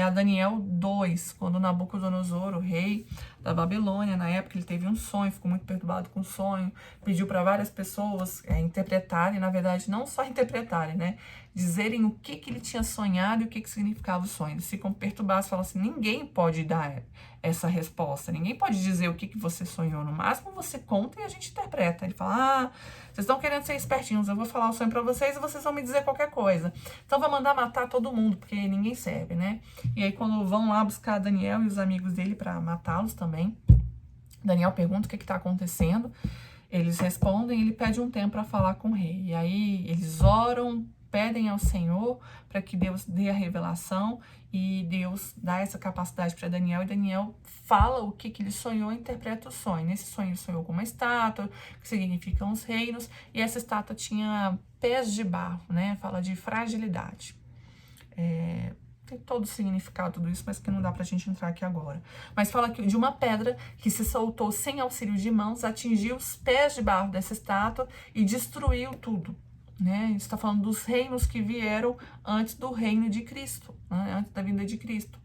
a Daniel 2, quando Nabucodonosor, o rei da Babilônia, na época ele teve um sonho, ficou muito perturbado com o sonho, pediu para várias pessoas interpretarem, na verdade não só interpretarem, né, dizerem o que ele tinha sonhado e o que significava o sonho. Eles ficam perturbados, falam assim, ninguém pode dar essa resposta, ninguém pode dizer o que você sonhou, no máximo você conta e a gente interpreta. Ele fala, vocês estão querendo ser espertinhos, eu vou falar o sonho para vocês e vocês vão me dizer qualquer coisa. Então vou mandar matar todo mundo, porque ninguém serve, né? né? E aí quando vão lá buscar Daniel e os amigos dele para matá-los também, Daniel pergunta o que está acontecendo, eles respondem, ele pede um tempo para falar com o rei. E aí eles oram, pedem ao Senhor para que Deus dê a revelação e Deus dá essa capacidade para Daniel. E Daniel fala o que ele sonhou e interpreta o sonho. Nesse sonho ele sonhou com uma estátua, que significam os reinos, e essa estátua tinha pés de barro, né? Fala de fragilidade. Tem todo o significado tudo isso, mas que não dá pra gente entrar aqui agora. Mas fala que de uma pedra que se soltou sem auxílio de mãos, atingiu os pés de barro dessa estátua e destruiu tudo, né? Isso está falando dos reinos que vieram antes do reino de Cristo, né? Antes da vinda de Cristo.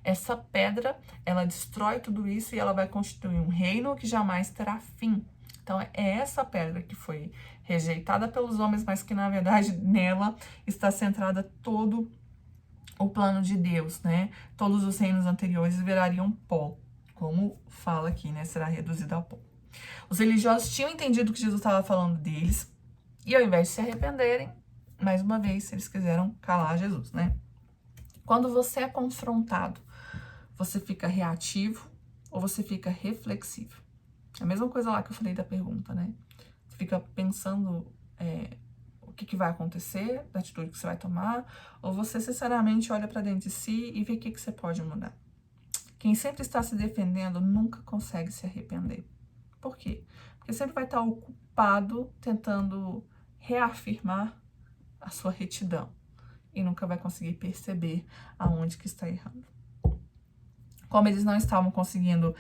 Essa pedra, ela destrói tudo isso e ela vai constituir um reino que jamais terá fim. Então, é essa pedra que foi rejeitada pelos homens, mas que, na verdade, nela está centrada todo o plano de Deus, né? Todos os reinos anteriores virariam pó, como fala aqui, né? Será reduzido ao pó. Os religiosos tinham entendido que Jesus estava falando deles, e ao invés de se arrependerem, mais uma vez, eles quiseram calar Jesus, né? Quando você é confrontado, você fica reativo ou você fica reflexivo? É a mesma coisa lá que eu falei da pergunta, né? Você fica pensando o que vai acontecer, da atitude que você vai tomar, ou você sinceramente olha para dentro de si e vê o que você pode mudar. Quem sempre está se defendendo nunca consegue se arrepender. Por quê? Porque sempre vai estar ocupado tentando reafirmar a sua retidão e nunca vai conseguir perceber aonde que está errando. Como eles não estavam conseguindo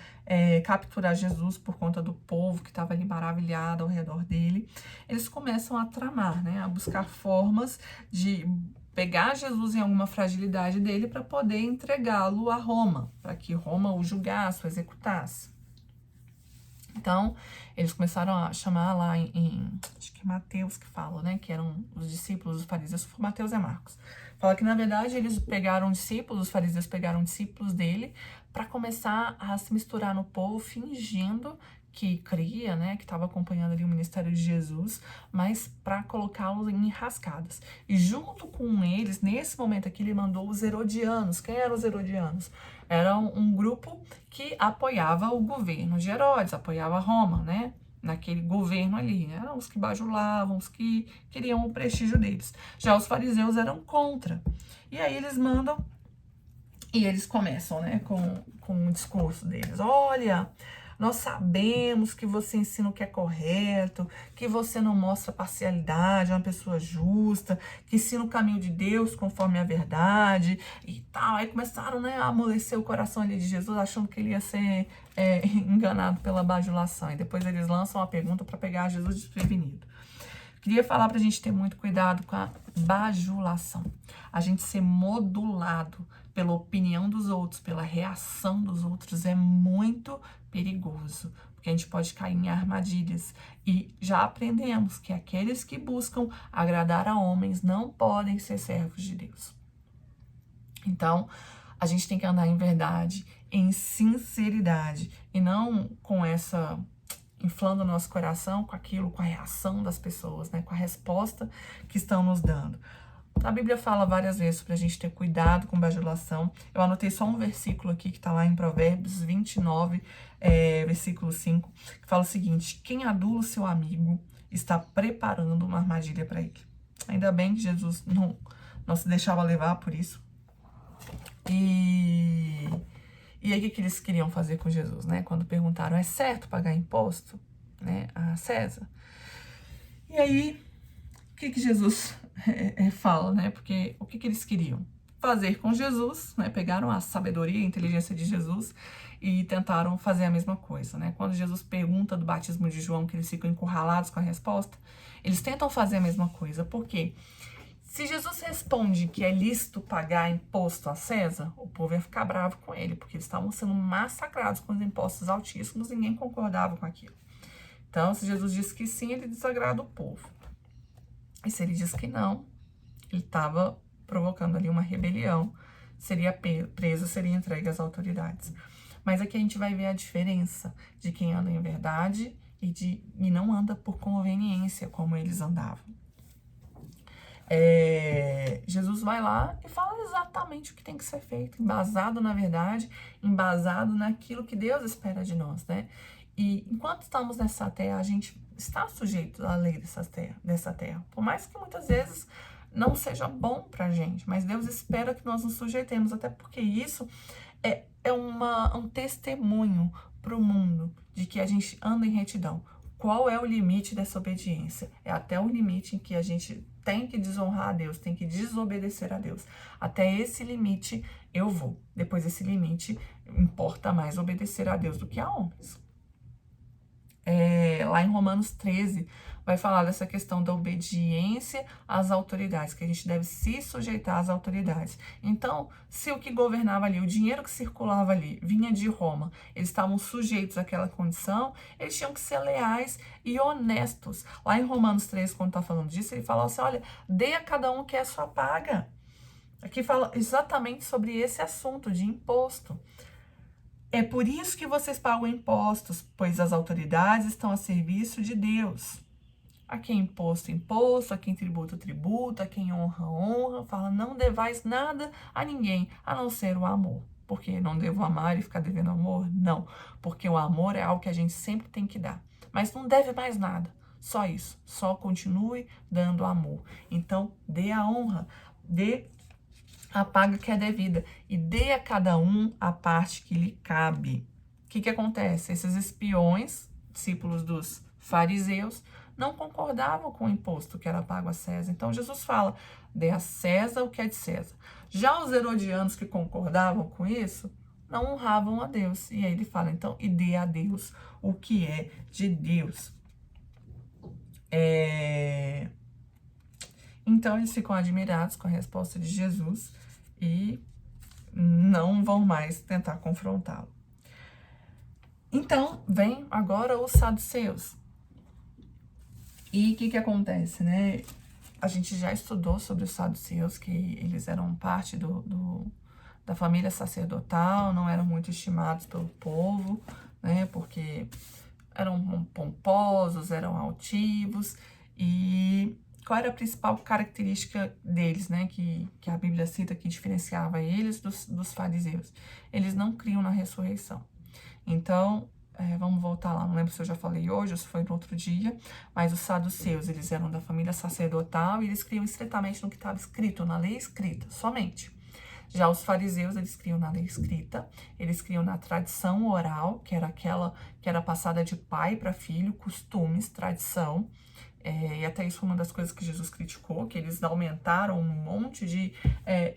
capturar Jesus por conta do povo que estava ali maravilhado ao redor dele, eles começam a tramar, né? A buscar formas de pegar Jesus em alguma fragilidade dele para poder entregá-lo a Roma, para que Roma o julgasse, o executasse. Então, eles começaram a chamar lá acho que Mateus que fala, né? Que eram os discípulos dos fariseus. Mateus é Marcos. Fala que, na verdade, eles pegaram discípulos, os fariseus pegaram discípulos dele para começar a se misturar no povo, fingindo que cria, né? Que estava acompanhando ali o ministério de Jesus, mas para colocá-los em enrascadas. E junto com eles, nesse momento aqui, ele mandou os herodianos. Quem eram os herodianos? Era um grupo que apoiava o governo de Herodes, apoiava Roma, né? Naquele governo ali, né? Eram os que bajulavam, os que queriam o prestígio deles. Já os fariseus eram contra. E aí eles mandam e eles começam, né, com o discurso deles. Olha, nós sabemos que você ensina o que é correto, que você não mostra parcialidade, é uma pessoa justa, que ensina o caminho de Deus conforme a verdade e tal. Aí começaram, né, a amolecer o coração ali de Jesus, achando que ele ia ser enganado pela bajulação. E depois eles lançam a pergunta para pegar Jesus desprevenido. Queria falar para a gente ter muito cuidado com a bajulação. A gente ser modulado pela opinião dos outros, pela reação dos outros é muito perigoso, porque a gente pode cair em armadilhas. E já aprendemos que aqueles que buscam agradar a homens não podem ser servos de Deus. Então, a gente tem que andar em verdade, em sinceridade, e não com essa inflando o nosso coração com aquilo, com a reação das pessoas, né? Com a resposta que estão nos dando. A Bíblia fala várias vezes para a gente ter cuidado com bajulação. Eu anotei só um versículo aqui que está lá em Provérbios 29, versículo 5, que fala o seguinte: quem adula o seu amigo está preparando uma armadilha para ele. Ainda bem que Jesus não se deixava levar por isso. E aí, o que eles queriam fazer com Jesus, né? Quando perguntaram, é certo pagar imposto, né, a César? E aí, o que Jesus fala, né? Porque o que eles queriam? Fazer com Jesus, né? Pegaram a sabedoria e a inteligência de Jesus e tentaram fazer a mesma coisa, né? Quando Jesus pergunta do batismo de João, que eles ficam encurralados com a resposta, eles tentam fazer a mesma coisa. Por quê? Se Jesus responde que é lícito pagar imposto a César, o povo ia ficar bravo com ele, porque eles estavam sendo massacrados com os impostos altíssimos e ninguém concordava com aquilo. Então, se Jesus diz que sim, ele desagrada o povo. E se ele diz que não, ele estava provocando ali uma rebelião, seria preso, seria entregue às autoridades. Mas aqui a gente vai ver a diferença de quem anda em verdade e não anda por conveniência, como eles andavam. Jesus vai lá e fala exatamente o que tem que ser feito, embasado na verdade, embasado naquilo que Deus espera de nós, né? E enquanto estamos nessa terra, a gente está sujeito à lei dessa terra. Por mais que muitas vezes não seja bom pra gente, mas Deus espera que nós nos sujeitemos, até porque isso é um testemunho para o mundo de que a gente anda em retidão. Qual é o limite dessa obediência? É até o limite em que a gente tem que desonrar a Deus, tem que desobedecer a Deus. Até esse limite eu vou. Depois desse limite, importa mais obedecer a Deus do que a homens. Lá em Romanos 13, vai falar dessa questão da obediência às autoridades, que a gente deve se sujeitar às autoridades. Então, se o que governava ali, o dinheiro que circulava ali, vinha de Roma, eles estavam sujeitos àquela condição, eles tinham que ser leais e honestos. Lá em Romanos 13, quando está falando disso, ele fala assim, olha, dê a cada um que é a sua paga. Aqui fala exatamente sobre esse assunto de imposto. É por isso que vocês pagam impostos, pois as autoridades estão a serviço de Deus. A quem imposto, imposto, a quem tributo, tributo, a quem honra, honra. Fala, não devais nada a ninguém, a não ser o amor. Porque não devo amar e ficar devendo amor? Não, porque o amor é algo que a gente sempre tem que dar. Mas não deve mais nada, só isso. Só continue dando amor. Então, dê a honra, dê a paga que é devida e dê a cada um a parte que lhe cabe. O que acontece? Esses espiões, discípulos dos fariseus, não concordavam com o imposto que era pago a César. Então Jesus fala, dê a César o que é de César. Já os herodianos que concordavam com isso, não honravam a Deus. E aí ele fala, então, e dê a Deus o que é de Deus. Então eles ficam admirados com a resposta de Jesus e não vão mais tentar confrontá-lo. Então, vem agora os saduceus. E o que acontece, né? A gente já estudou sobre os saduceus, que eles eram parte da família sacerdotal, não eram muito estimados pelo povo, né? Porque eram pomposos, eram altivos. E qual era a principal característica deles, né? Que a Bíblia cita que diferenciava eles dos fariseus? Eles não criam na ressurreição. Então, vamos voltar lá, não lembro se eu já falei hoje ou se foi no outro dia, mas os saduceus, eles eram da família sacerdotal e eles criam estritamente no que estava escrito, na lei escrita, somente. Já os fariseus, eles criam na lei escrita, eles criam na tradição oral, que era aquela que era passada de pai para filho, costumes, tradição. E até isso foi uma das coisas que Jesus criticou, que eles aumentaram um monte de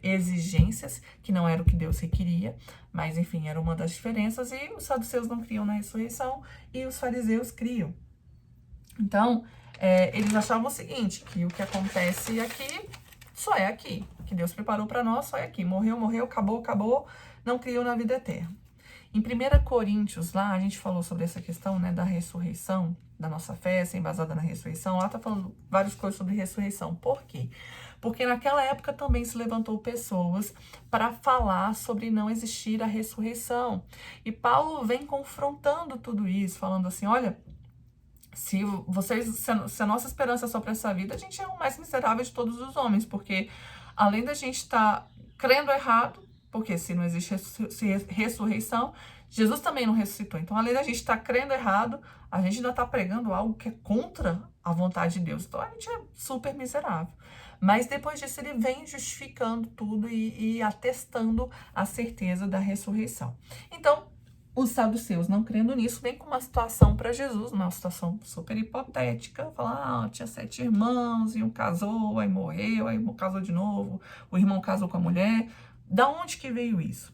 exigências, que não era o que Deus requeria, mas enfim, era uma das diferenças, e os saduceus não criam na ressurreição, e os fariseus criam. Então, eles achavam o seguinte, que o que acontece aqui, só é aqui, que Deus preparou para nós, só é aqui, morreu, morreu, acabou, acabou, não criou na vida eterna. Em 1 Coríntios, lá, a gente falou sobre essa questão, né, da ressurreição, da nossa fé, ser embasada na ressurreição. Lá tá falando várias coisas sobre ressurreição. Por quê? Porque naquela época também se levantou pessoas para falar sobre não existir a ressurreição. E Paulo vem confrontando tudo isso, falando assim, olha, se a nossa esperança é só para essa vida, a gente é o mais miserável de todos os homens, porque além da gente estar crendo errado, porque se não existe ressurreição, Jesus também não ressuscitou. Então, além da gente estar crendo errado, a gente ainda está pregando algo que é contra a vontade de Deus. Então, a gente é super miserável. Mas depois disso, ele vem justificando tudo e atestando a certeza da ressurreição. Então, os saduceus, não crendo nisso, vem com uma situação para Jesus, uma situação super hipotética. Falar, tinha 7 irmãos, e um casou, aí morreu, aí casou de novo, o irmão casou com a mulher. Da onde que veio isso?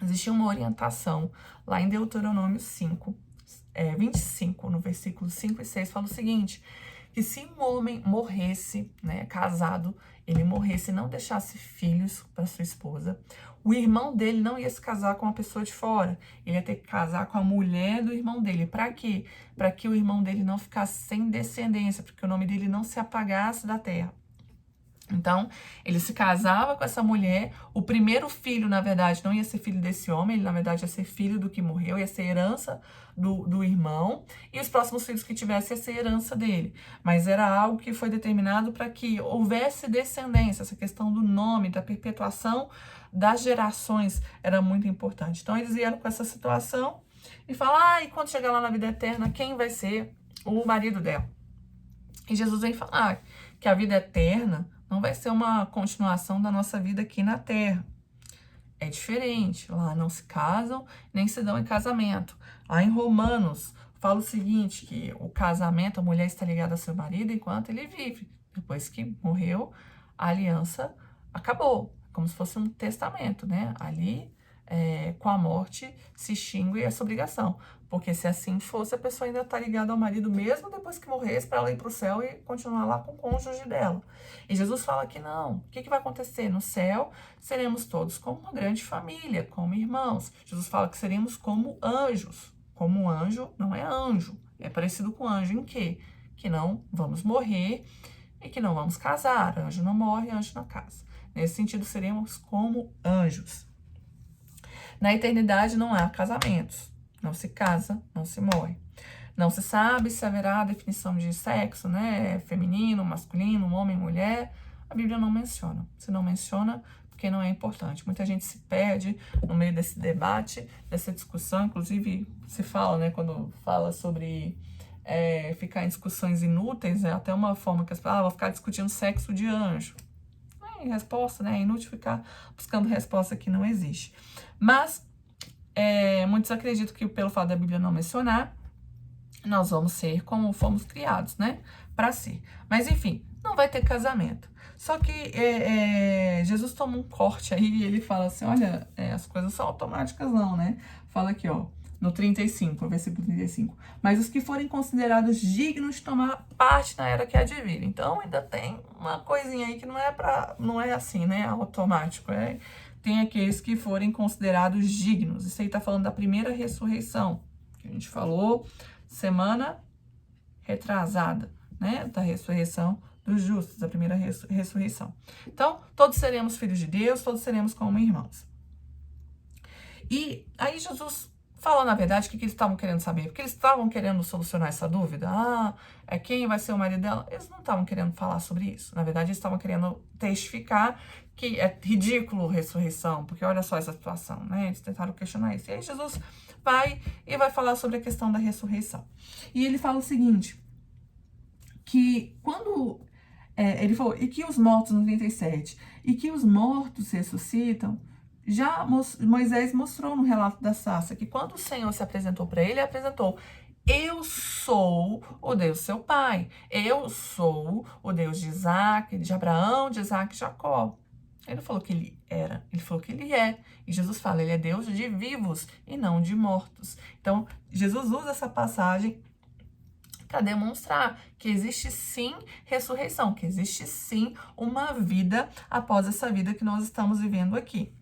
Existia uma orientação lá em Deuteronômio 5, 25, no versículo 5 e 6, fala o seguinte, que se um homem morresse, né, casado, ele morresse e não deixasse filhos para sua esposa, o irmão dele não ia se casar com uma pessoa de fora, ele ia ter que casar com a mulher do irmão dele. Para quê? Para que o irmão dele não ficasse sem descendência, porque o nome dele não se apagasse da terra. Então, ele se casava com essa mulher, o primeiro filho, na verdade, não ia ser filho desse homem, ele, na verdade, ia ser filho do que morreu, ia ser herança do irmão, e os próximos filhos que tivesse ia ser herança dele. Mas era algo que foi determinado para que houvesse descendência, essa questão do nome, da perpetuação das gerações era muito importante. Então, eles vieram com essa situação e falaram, e quando chegar lá na vida eterna, quem vai ser o marido dela? E Jesus vem falar que a vida eterna não vai ser uma continuação da nossa vida aqui na Terra. É diferente. Lá não se casam, nem se dão em casamento. Lá em Romanos, fala o seguinte, que o casamento, a mulher está ligada ao seu marido enquanto ele vive. Depois que morreu, a aliança acabou. Como se fosse um testamento, né? Ali, com a morte, se extingue essa obrigação. Porque se assim fosse, a pessoa ainda está ligada ao marido mesmo depois que morresse, para ela ir para o céu e continuar lá com o cônjuge dela. E Jesus fala que não. O que vai acontecer? No céu, seremos todos como uma grande família, como irmãos. Jesus fala que seremos como anjos. Como anjo não é anjo. É parecido com anjo em quê? Que não vamos morrer e que não vamos casar. Anjo não morre, anjo não casa. Nesse sentido, seremos como anjos. Na eternidade não há casamentos. Não se casa, não se morre. Não se sabe se haverá definição de sexo, né? Feminino, masculino, homem, mulher. A Bíblia não menciona. Se não menciona, porque não é importante. Muita gente se perde no meio desse debate, dessa discussão. Inclusive, se fala, né? Quando fala sobre ficar em discussões inúteis, é até uma forma que as pessoas vão ficar discutindo sexo de anjo. Não é resposta, né? É inútil ficar buscando resposta que não existe. Mas muitos acreditam que pelo fato da Bíblia não mencionar, nós vamos ser como fomos criados, né? Para ser. Mas enfim, não vai ter casamento. Só que Jesus toma um corte aí e ele fala assim, olha, as coisas são automáticas não, né? Fala aqui, ó, no 35, versículo 35. Mas os que forem considerados dignos de tomar parte na era que há de vir. Então ainda tem uma coisinha aí que não é assim, né? Automático, tem aqueles que forem considerados dignos. Isso aí tá falando da primeira ressurreição, que a gente falou semana retrasada, né? Da ressurreição dos justos, da primeira ressurreição. Então, todos seremos filhos de Deus, todos seremos como irmãos. E aí Jesus fala, na verdade, o que eles estavam querendo saber. Porque eles estavam querendo solucionar essa dúvida. Quem vai ser o marido dela? Eles não estavam querendo falar sobre isso. Na verdade, eles estavam querendo testificar que é ridículo ressurreição, porque olha só essa situação, né? Eles tentaram questionar isso. E aí Jesus vai falar sobre a questão da ressurreição. E ele fala o seguinte, que quando ele falou, e que os mortos no 37, e que os mortos ressuscitam, já Moisés mostrou no relato da sarça que quando o Senhor se apresentou para ele, apresentou: eu sou o Deus seu pai, eu sou o Deus de Isaac, de Abraão, de Isaac e Jacó. Ele não falou que ele era, ele falou que ele é. E Jesus fala, ele é Deus de vivos e não de mortos. Então, Jesus usa essa passagem para demonstrar que existe sim ressurreição, que existe sim uma vida após essa vida que nós estamos vivendo aqui.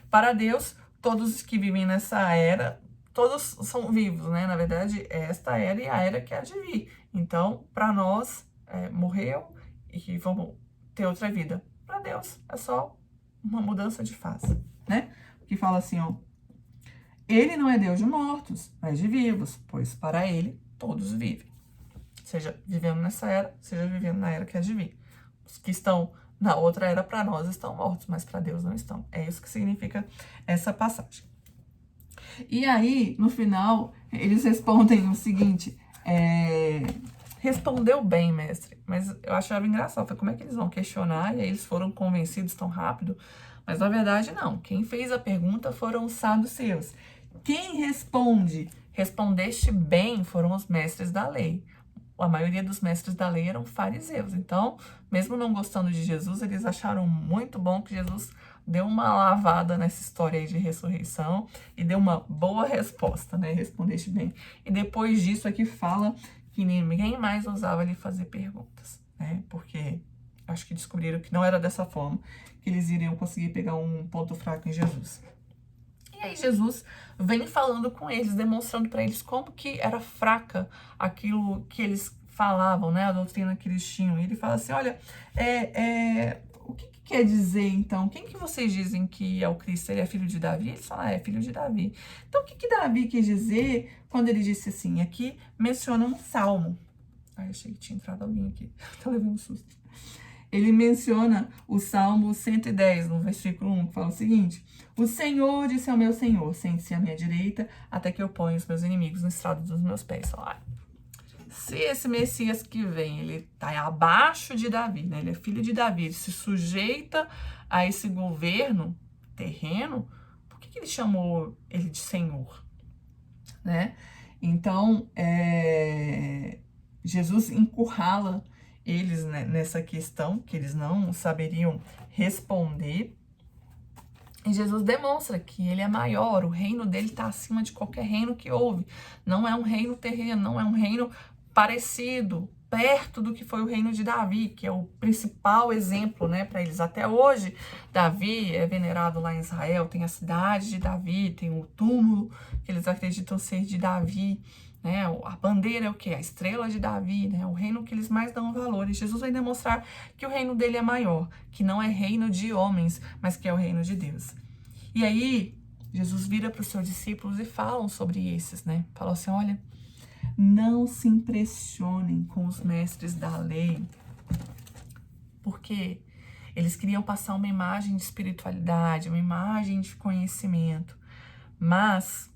Para Deus, todos os que vivem nessa era, todos são vivos, né? Na verdade, é esta era e a era que há de vir. Então, para nós, morreu e vamos ter outra vida. Para Deus, é só uma mudança de fase, né? Que fala assim, ó. Ele não é Deus de mortos, mas de vivos, pois para ele todos vivem. Seja vivendo nessa era, seja vivendo na era que há de vir. Os que estão na outra era, para nós, estão mortos, mas para Deus não estão. É isso que significa essa passagem. E aí, no final, eles respondem o seguinte, respondeu bem, mestre, mas eu achava engraçado, foi como é que eles vão questionar, e aí eles foram convencidos tão rápido, mas na verdade não, quem fez a pergunta foram os saduceus. Quem respondeste bem, foram os mestres da lei. A maioria dos mestres da lei eram fariseus. Então, mesmo não gostando de Jesus, eles acharam muito bom que Jesus deu uma lavada nessa história aí de ressurreição e deu uma boa resposta, né? Respondeste bem. E depois disso aqui fala que ninguém mais ousava lhe fazer perguntas, né? Porque acho que descobriram que não era dessa forma que eles iriam conseguir pegar um ponto fraco em Jesus. E aí Jesus vem falando com eles, demonstrando para eles como que era fraca aquilo que eles falavam, né? A doutrina que eles tinham. E ele fala assim, olha, que quer dizer, então? Quem que vocês dizem que é o Cristo? Ele é filho de Davi? Eles falam, é filho de Davi. Então, o que que Davi quis dizer quando ele disse assim? Aqui menciona um salmo. Ai, achei que tinha entrado alguém aqui. Tô levando um susto. Ele menciona o Salmo 110, no versículo 1, que fala o seguinte: o Senhor disse ao meu Senhor, sente-se à minha direita, até que eu ponha os meus inimigos no estrado dos meus pés. Se esse Messias que vem, ele está abaixo de Davi, né? Ele é filho de Davi, ele se sujeita a esse governo terreno, por que ele chamou ele de Senhor, né? Então, Jesus encurrala eles, né, nessa questão, que eles não saberiam responder. E Jesus demonstra que ele é maior, o reino dele está acima de qualquer reino que houve. Não é um reino terreno, não é um reino parecido, perto do que foi o reino de Davi, que é o principal exemplo, né, para eles. Até hoje, Davi é venerado lá em Israel, tem a cidade de Davi, tem o túmulo que eles acreditam ser de Davi, né? A bandeira é o quê? A estrela de Davi, né? O reino que eles mais dão valor. E Jesus vai demonstrar que o reino dele é maior, que não é reino de homens, mas que é o reino de Deus. E aí, Jesus vira para os seus discípulos e falam sobre esses, né? Fala assim, olha, não se impressionem com os mestres da lei, porque eles queriam passar uma imagem de espiritualidade, uma imagem de conhecimento, mas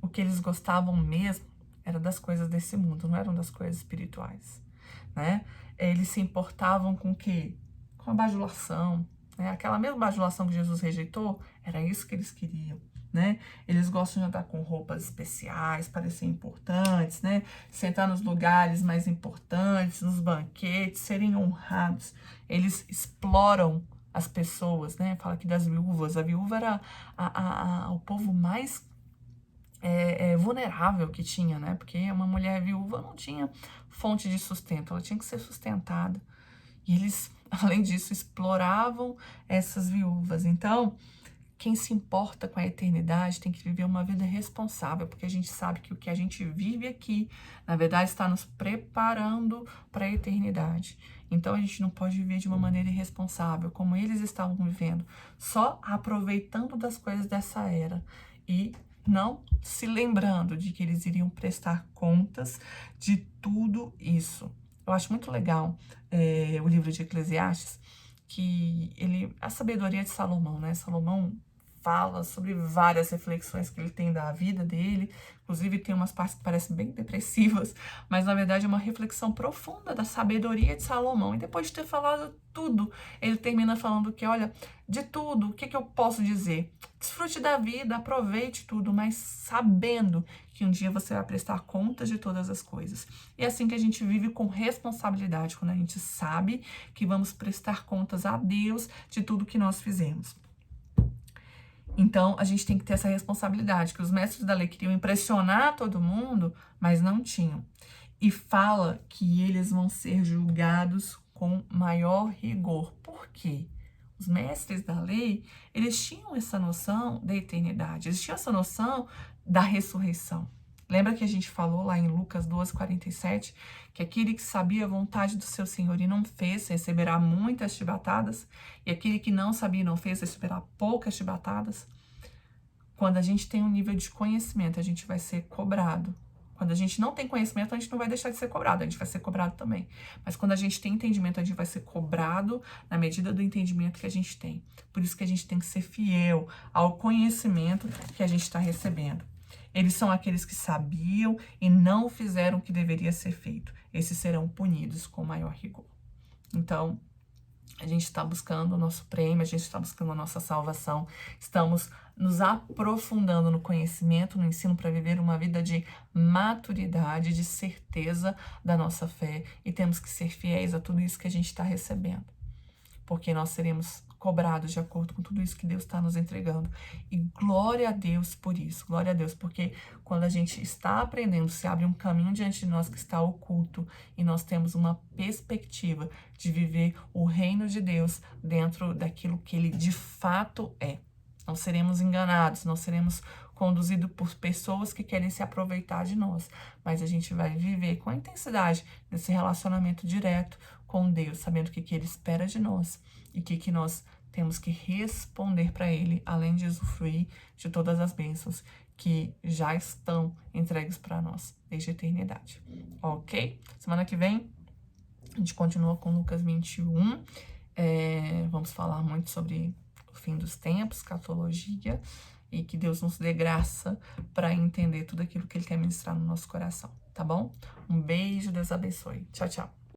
o que eles gostavam mesmo era das coisas desse mundo, não eram das coisas espirituais, né? Eles se importavam com o quê? Com a bajulação, né? Aquela mesma bajulação que Jesus rejeitou, era isso que eles queriam, né? Eles gostam de andar com roupas especiais, parecer importantes, né? Sentar nos lugares mais importantes, nos banquetes, serem honrados. Eles exploram as pessoas, né? Fala aqui das viúvas. A viúva era o povo mais vulnerável que tinha, né? Porque uma mulher viúva não tinha fonte de sustento, ela tinha que ser sustentada. E eles, além disso, exploravam essas viúvas. Então, quem se importa com a eternidade tem que viver uma vida responsável, porque a gente sabe que o que a gente vive aqui, na verdade, está nos preparando para a eternidade. Então, a gente não pode viver de uma maneira irresponsável, como eles estavam vivendo, só aproveitando das coisas dessa era e não se lembrando de que eles iriam prestar contas de tudo isso. Eu acho muito legal o livro de Eclesiastes, que a sabedoria de Salomão, né? Salomão fala sobre várias reflexões que ele tem da vida dele, inclusive tem umas partes que parecem bem depressivas, mas na verdade é uma reflexão profunda da sabedoria de Salomão. E depois de ter falado tudo, ele termina falando que, olha, de tudo, o que eu posso dizer? Desfrute da vida, aproveite tudo, mas sabendo que um dia você vai prestar contas de todas as coisas. E é assim que a gente vive com responsabilidade, quando a gente sabe que vamos prestar contas a Deus de tudo que nós fizemos. Então, a gente tem que ter essa responsabilidade, que os mestres da lei queriam impressionar todo mundo, mas não tinham. E fala que eles vão ser julgados com maior rigor. Por quê? Os mestres da lei, eles tinham essa noção da eternidade, eles tinham essa noção da ressurreição. Lembra que a gente falou lá em Lucas 12:47, que aquele que sabia a vontade do seu Senhor e não fez, receberá muitas chibatadas, e aquele que não sabia e não fez, receberá poucas chibatadas? Quando a gente tem um nível de conhecimento, a gente vai ser cobrado. Quando a gente não tem conhecimento, a gente não vai deixar de ser cobrado, a gente vai ser cobrado também. Mas quando a gente tem entendimento, a gente vai ser cobrado na medida do entendimento que a gente tem. Por isso que a gente tem que ser fiel ao conhecimento que a gente está recebendo. Eles são aqueles que sabiam e não fizeram o que deveria ser feito. Esses serão punidos com maior rigor. Então, a gente está buscando o nosso prêmio, a gente está buscando a nossa salvação, estamos nos aprofundando no conhecimento, no ensino, para viver uma vida de maturidade, de certeza da nossa fé, e temos que ser fiéis a tudo isso que a gente está recebendo, porque nós seremos cobrados de acordo com tudo isso que Deus está nos entregando. E glória a Deus por isso, glória a Deus, porque quando a gente está aprendendo, se abre um caminho diante de nós que está oculto, e nós temos uma perspectiva de viver o reino de Deus dentro daquilo que ele de fato é. não seremos enganados, não seremos conduzidos por pessoas que querem se aproveitar de nós, mas a gente vai viver com intensidade nesse relacionamento direto com Deus, sabendo o que Ele espera de nós e o que nós temos que responder para Ele, além de usufruir de todas as bênçãos que já estão entregues para nós desde a eternidade, ok? Semana que vem a gente continua com Lucas 21, vamos falar muito sobre o fim dos tempos, escatologia, e que Deus nos dê graça para entender tudo aquilo que Ele quer ministrar no nosso coração, tá bom? Um beijo, Deus abençoe. Tchau, tchau.